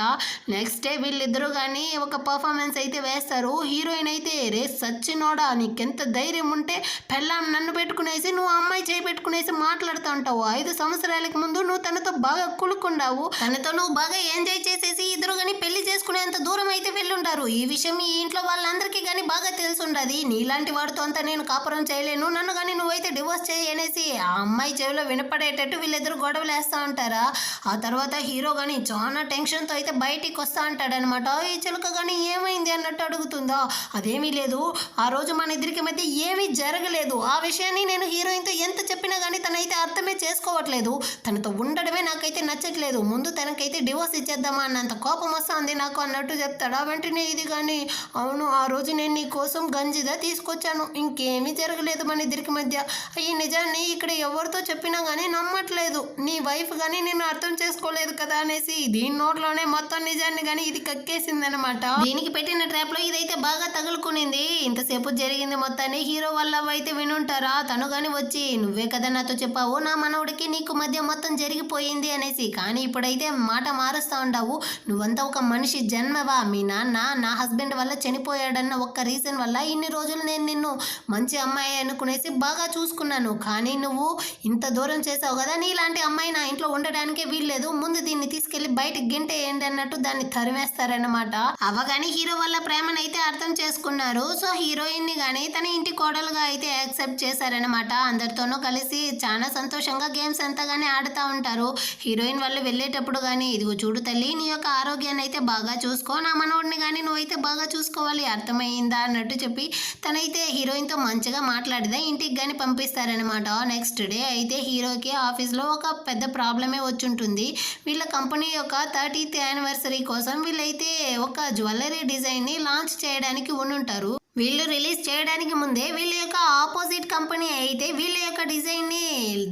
నెక్స్ట్ డే వీళ్ళిద్దరూ కానీ ఒక పర్ఫార్మెన్స్ అయితే వేస్తారు. హీరోయిన్ అయితే రే సచ్చినోడా, నీకెంత ధైర్యం ఉంటే పెళ్ళాం నన్ను పెట్టుకునేసి నువ్వు అమ్మాయి చేయి పెట్టుకునేసి మాట్లాడుతూ ఉంటావు, 5 సంవత్సరాలకు ముందు నువ్వు తనతో బాగా కులుకున్నావు, తనతో నువ్వు బాగా ఎంజాయ్ చేసేసి ఇద్దరు కానీ పెళ్లి చేసుకునేంత దూరం అయితే వెళ్ళుంటారు. ఈ విషయం ఈ ఇంట్లో వాళ్ళందరికీ కానీ బాగా తెలుసుండదు. నీలాంటి వాడితో అంతా నేను కాపురం చేయలేను, నన్ను కానీ నువ్వైతే డివోర్స్ చేయి అనేసి ఆ అమ్మాయి చెవిలో వినపడేటట్టు వీళ్ళిద్దరు గొడవలు వేస్తూ ఉంటారా. ఆ తర్వాత హీరో కానీ చాలా టెన్షన్తో అయితే బయటికి వస్తూ ఉంటాడనమాట. ఈ చిలుక కానీ ఏమైంది అన్నట్టు అడుగుతుందా. అదేమీ లేదు, ఆ రోజు మన ఇద్దరికి మధ్య ఏమీ జరగలేదు, ఆ విషయాన్ని నేను హీరోయిన్తో ఎంత చెప్పినా కానీ తనైతే అర్థమే చేసుకోవట్లేదు, తనతో ఉండడమే నాకైతే నచ్చట్లేదు, ముందు తనకైతే డివోర్స్ ఇచ్చేద్దామా అన్నంత కోపం వస్తుంది నాకు అన్నట్టు చెప్తాడా. వెంటనే ఇది కానీ అవును ఆ రోజు నేను నీ కోసం గంజిదా తీసుకొచ్చాను, ఇంకేమీ జరగలేదు మన ఇద్దరికి మధ్య, ఈ నిజాన్ని ఇక్కడ ఎవరితో చెప్పినా కానీ నమ్మట్లేదు, నీ వైఫ్ కానీ నేను అర్థం చేసుకోలేదు కదా అనేసి దీని నోట్లోనే మొత్తం నిజాన్ని కానీ ఇది కక్కేసిందనమాట. దీనికి పెట్టిన ట్రాప్ లో ఇదైతే బాగా తగులుకునింది. ఇంతసేపు జరిగింది మొత్తాన్ని హీరో వల్ల అయితే వినుంటారా. తను కానీ వచ్చి నువ్వే కదా నాతో చెప్పావు నా మనవుడికి నీకు మధ్య మొత్తం జరిగిపోయింది అనేసి, కానీ ఇప్పుడైతే మాట మారుస్తా ఉంటావు, నువ్వంతా ఒక మనిషి జన్మ జన్మవా? మీ నాన్న నా హస్బెండ్ వల్ల చనిపోయాడన్న ఒక్క రీజన్ వల్ల ఇన్ని రోజులు నేను నిన్ను మంచి అమ్మాయి అనుకునేసి బాగా చూసుకున్నాను. కానీ నువ్వు ఇంత దూరం చేసావు కదా, నీలాంటి అమ్మాయి నా ఇంట్లో ఉండడానికే వీల్లేదు, ముందు దీన్ని తీసుకెళ్లి బయటకు గింటేయండి అన్నట్టు దాన్ని తరిమేస్తారనమాట. అవగాని హీరో వల్ల ప్రేమనైతే అర్థం చేసుకున్నారు. సో హీరోయిన్ ని గానీ తన ఇంటి కోడలుగా అయితే యాక్సెప్ట్ చేశారనమాట. అందరితోనూ కలిసి చాలా సంతోషంగా గేమ్స్ అంతా గానీ ఆడుతూ ఉంటారు. హీరోయిన్ వాళ్ళు వెళ్ళేటప్పుడు కానీ ఇదిగో చూడు తల్లి, నీ యొక్క ఆరోగ్యాన్ని అయితే బాగా చూసుకో, నా మనోడిని కానీ నువ్వైతే బాగా చూసుకోవాలి, అర్థమైందా అన్నట్టు చెప్పి తనైతే హీరోయిన్తో మంచిగా మాట్లాడితే ఇంటికి కానీ పంపిస్తారనమాట. నెక్స్ట్ డే అయితే హీరోకి ఆఫీస్లో ఒక పెద్ద ప్రాబ్లమే వచ్చుంటుంది. వీళ్ళ కంపెనీ యొక్క 30th యానివర్సరీ కోసం వీళ్ళైతే ఒక జ్యువెలరీ డిజైన్ని లాంచ్ చేయడానికి ఉండుంటారు. వీళ్ళు రిలీజ్ చేయడానికి ముందే వీళ్ళ యొక్క ఆపోజిట్ కంపెనీ అయితే వీళ్ళ యొక్క డిజైన్ని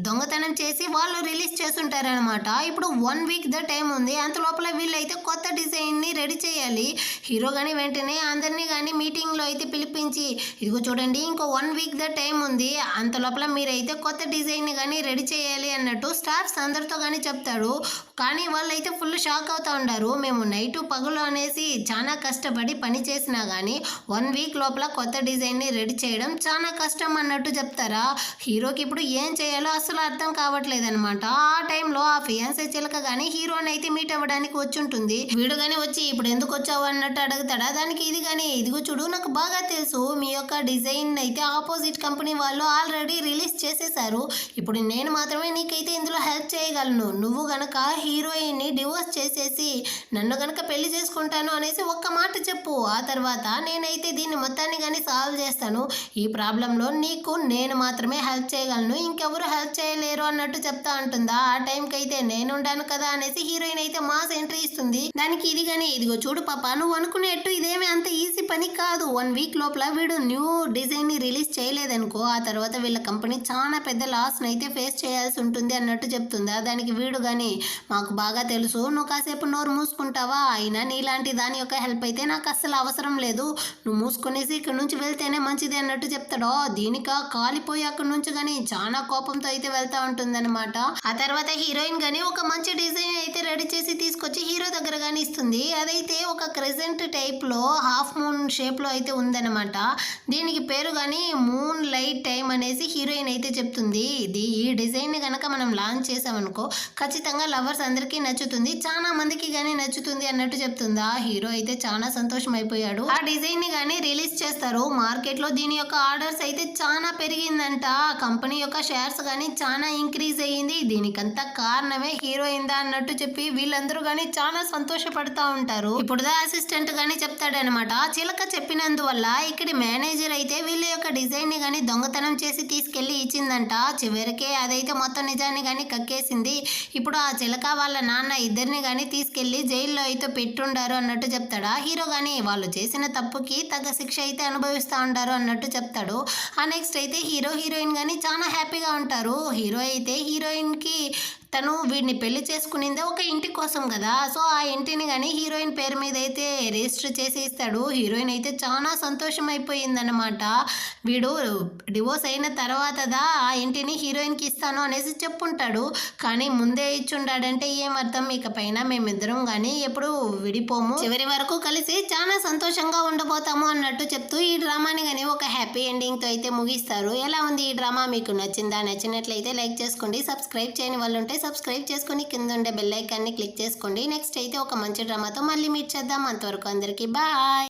దొంగతనం చేసి వాళ్ళు రిలీజ్ చేస్తుంటారనమాట. ఇప్పుడు 1 వీక్ ద టైం ఉంది. అంత లోపల వీళ్ళైతే కొత్త డిజైన్ని రెడీ చేయాలి. హీరో కానీ వెంటనే అందరినీ కానీ మీటింగ్లో అయితే పిలిపించి ఇదిగో చూడండి, ఇంకో 1 వీక్ ద టైం ఉంది, అంత లోపల మీరైతే కొత్త డిజైన్ని కానీ రెడీ చేయాలి అన్నట్టు స్టాఫ్స్ అందరితో కానీ చెప్తాడు. కానీ వాళ్ళైతే ఫుల్ షాక్ అవుతూ ఉంటారు. మేము నైటు పగులు అనేసి చాలా కష్టపడి పని చేసినా కానీ 1 వీక్ లోపల కొత్త డిజైన్ని రెడీ చేయడం చాలా కష్టం అన్నట్టు చెప్తారా. హీరోకి ఇప్పుడు ఏం చేయాలో అసలు అర్థం కావట్లేదు అనమాట. ఆ టైంలో ఆ ఫియాన్సీ చిలక కానీ హీరోని అయితే మీట్ అవ్వడానికి వచ్చి ఉంటుంది. వీడు కానీ వచ్చి ఇప్పుడు ఎందుకు వచ్చావు అన్నట్టు అడుగుతాడా. దానికి ఇది కానీ ఇదిగో చూడు, నాకు బాగా తెలుసు మీ యొక్క డిజైన్ అయితే ఆపోజిట్ కంపెనీ వాళ్ళు ఆల్రెడీ రిలీజ్ చేసేసారు. ఇప్పుడు నేను మాత్రమే నీకైతే ఇందులో హెల్ప్ చేయగలను. నువ్వు గనక హీరోయిన్ని డివోర్స్ చేసేసి నన్ను గనక పెళ్లి చేసుకుంటాను అనేసి ఒక్క మాట చెప్పు, ఆ తర్వాత నేనైతే దీన్ని మొత్తాన్ని కానీ సాల్వ్ చేస్తాను. ఈ ప్రాబ్లంలో నీకు నేను మాత్రమే హెల్ప్ చేయగలను, ఇంకెవరు హెల్ప్ చేయలేరు అన్నట్టు చెప్తా ఉంటుందా. ఆ టైంకి అయితే నేను ఉంటాను కదా అనేసి హీరోయిన్ అయితే మాస్ ఎంట్రీ ఇస్తుంది. దానికి ఇది కానీ ఇదిగో చూడు పాప, నువ్వు అనుకునేట్టు ఇదేమీ అంత ఈజీ పని కాదు. 1 వీక్ లోపల వీడు న్యూ డిజైన్ ని రిలీజ్ చేయలేదనుకో, ఆ తర్వాత వీళ్ళ కంపెనీ చాలా పెద్ద లాస్ అయితే ఫేస్ చేయాల్సి ఉంటుంది అన్నట్టు చెప్తుందా. దానికి వీడు కానీ మాకు బాగా తెలుసు, నువ్వు కాసేపు నోరు మూసుకుంటావా, అయినా నీలాంటి దాని యొక్క హెల్ప్ అయితే నాకు అస్సలు అవసరం లేదు, నువ్వు మూసుకునేసి ఇక్కడ నుంచి వెళ్తేనే మంచిది అన్నట్టు చెప్తాడో. దీనిక కాలిపోయి అక్కడి నుంచి కానీ చాలా కోపంతో అయితే వెళ్తా ఉంటుందన్నమాట. ఆ తర్వాత హీరోయిన్ గానీ ఒక మంచి డిజైన్ అయితే రెడీ చేసి తీసుకొచ్చి హీరో దగ్గర కానీ ఇస్తుంది. అదైతే ఒక క్రెసెంట్ టైప్ లో హాఫ్ మూన్ షేప్ లో అయితే ఉందన్నమాట. దీనికి పేరు కానీ మూన్ లైట్ టైం అనేసి హీరోయిన్ అయితే చెప్తుంది. ఈ డిజైన్ ని కనుక మనం లాంచ్ చేసామనుకో ఖచ్చితంగా లవర్స్ అందరికీ నచ్చుతుంది, చాలా మందికి కానీ నచ్చుతుంది అన్నట్టు చెప్తుందా. హీరో అయితే చాలా సంతోషం అయిపోయాడు. ఆ డిజైన్ ని కానీ రిలీజ్ చేస్తారు. మార్కెట్ లో దీని యొక్క ఆర్డర్స్ అయితే చాలా పెరిగిందంట. కంపెనీ యొక్క షేర్స్ కానీ చాలా ఇంక్రీజ్ అయ్యింది. దీనికంతా కారణమే హీరోయిన్ దా అన్నట్టు చెప్పి వీళ్ళందరూ కానీ చాలా సంతోషపడతా ఉంటారు. ఇప్పుడు అసిస్టెంట్ గానీ చెప్తాడనమాట, చిలక చెప్పినందువల్ల ఇక్కడి మేనేజర్ అయితే వీళ్ళ యొక్క డిజైన్ ని కానీ దొంగతనం చేసి తీసుకెళ్లి ఇచ్చిందంట. చివరికే అదైతే మొత్తం నిజాన్ని కానీ కక్కేసింది. ఇప్పుడు ఆ చిలక వాళ్ళ నాన్న ఇద్దరిని కానీ తీసుకెళ్లి జైల్లో అయితే పెట్టుండారు అన్నట్టు చెప్తాడా. హీరో గానీ వాళ్ళు చేసిన తప్పుకి తగ్గ శిక్ష అయితే అనుభవిస్తూ ఉంటారు అన్నట్టు చెప్తాడు. ఆ నెక్స్ట్ అయితే హీరో హీరోయిన్ కానీ చాలా హ్యాపీగా ఉంటారు. హీరో అయితే హీరోయిన్ కి తను వీడిని పెళ్లి చేసుకునిందే ఒక ఇంటి కోసం కదా, సో ఆ ఇంటిని కానీ హీరోయిన్ పేరు మీద అయితే రిజిస్టర్ చేసి ఇస్తాడు. హీరోయిన్ అయితే చాలా సంతోషం అయిపోయిందనమాట. వీడు డివోర్స్ అయిన తర్వాతదా ఆ ఇంటిని హీరోయిన్కి ఇస్తాను అనేసి చెప్పుంటాడు. కానీ ముందే ఇచ్చుండాడంటే ఏమర్థం, ఇక పైన మేమిద్దరం కానీ ఎప్పుడు విడిపోము, చివరి వరకు కలిసి చాలా సంతోషంగా ఉండబోతాము అన్నట్టు చెప్తూ ఈ డ్రామాని కానీ ఒక హ్యాపీ ఎండింగ్తో అయితే ముగిస్తారు. ఎలా ఉంది ఈ డ్రామా, మీకు నచ్చిందా? నచ్చినట్లయితే లైక్ చేసుకోండి. సబ్స్క్రైబ్ చేయని వాళ్ళు ఉంటే సబ్స్క్రైబ్ చేసుకొని కింద ఉండే బెల్ ఐకాన్ని క్లిక్ చేసుకోండి. నెక్స్ట్ అయితే ఒక మంచి డ్రామాతో మళ్ళీ మీట్ చేద్దాం. అంతవరకు అందరికీ బాయ్.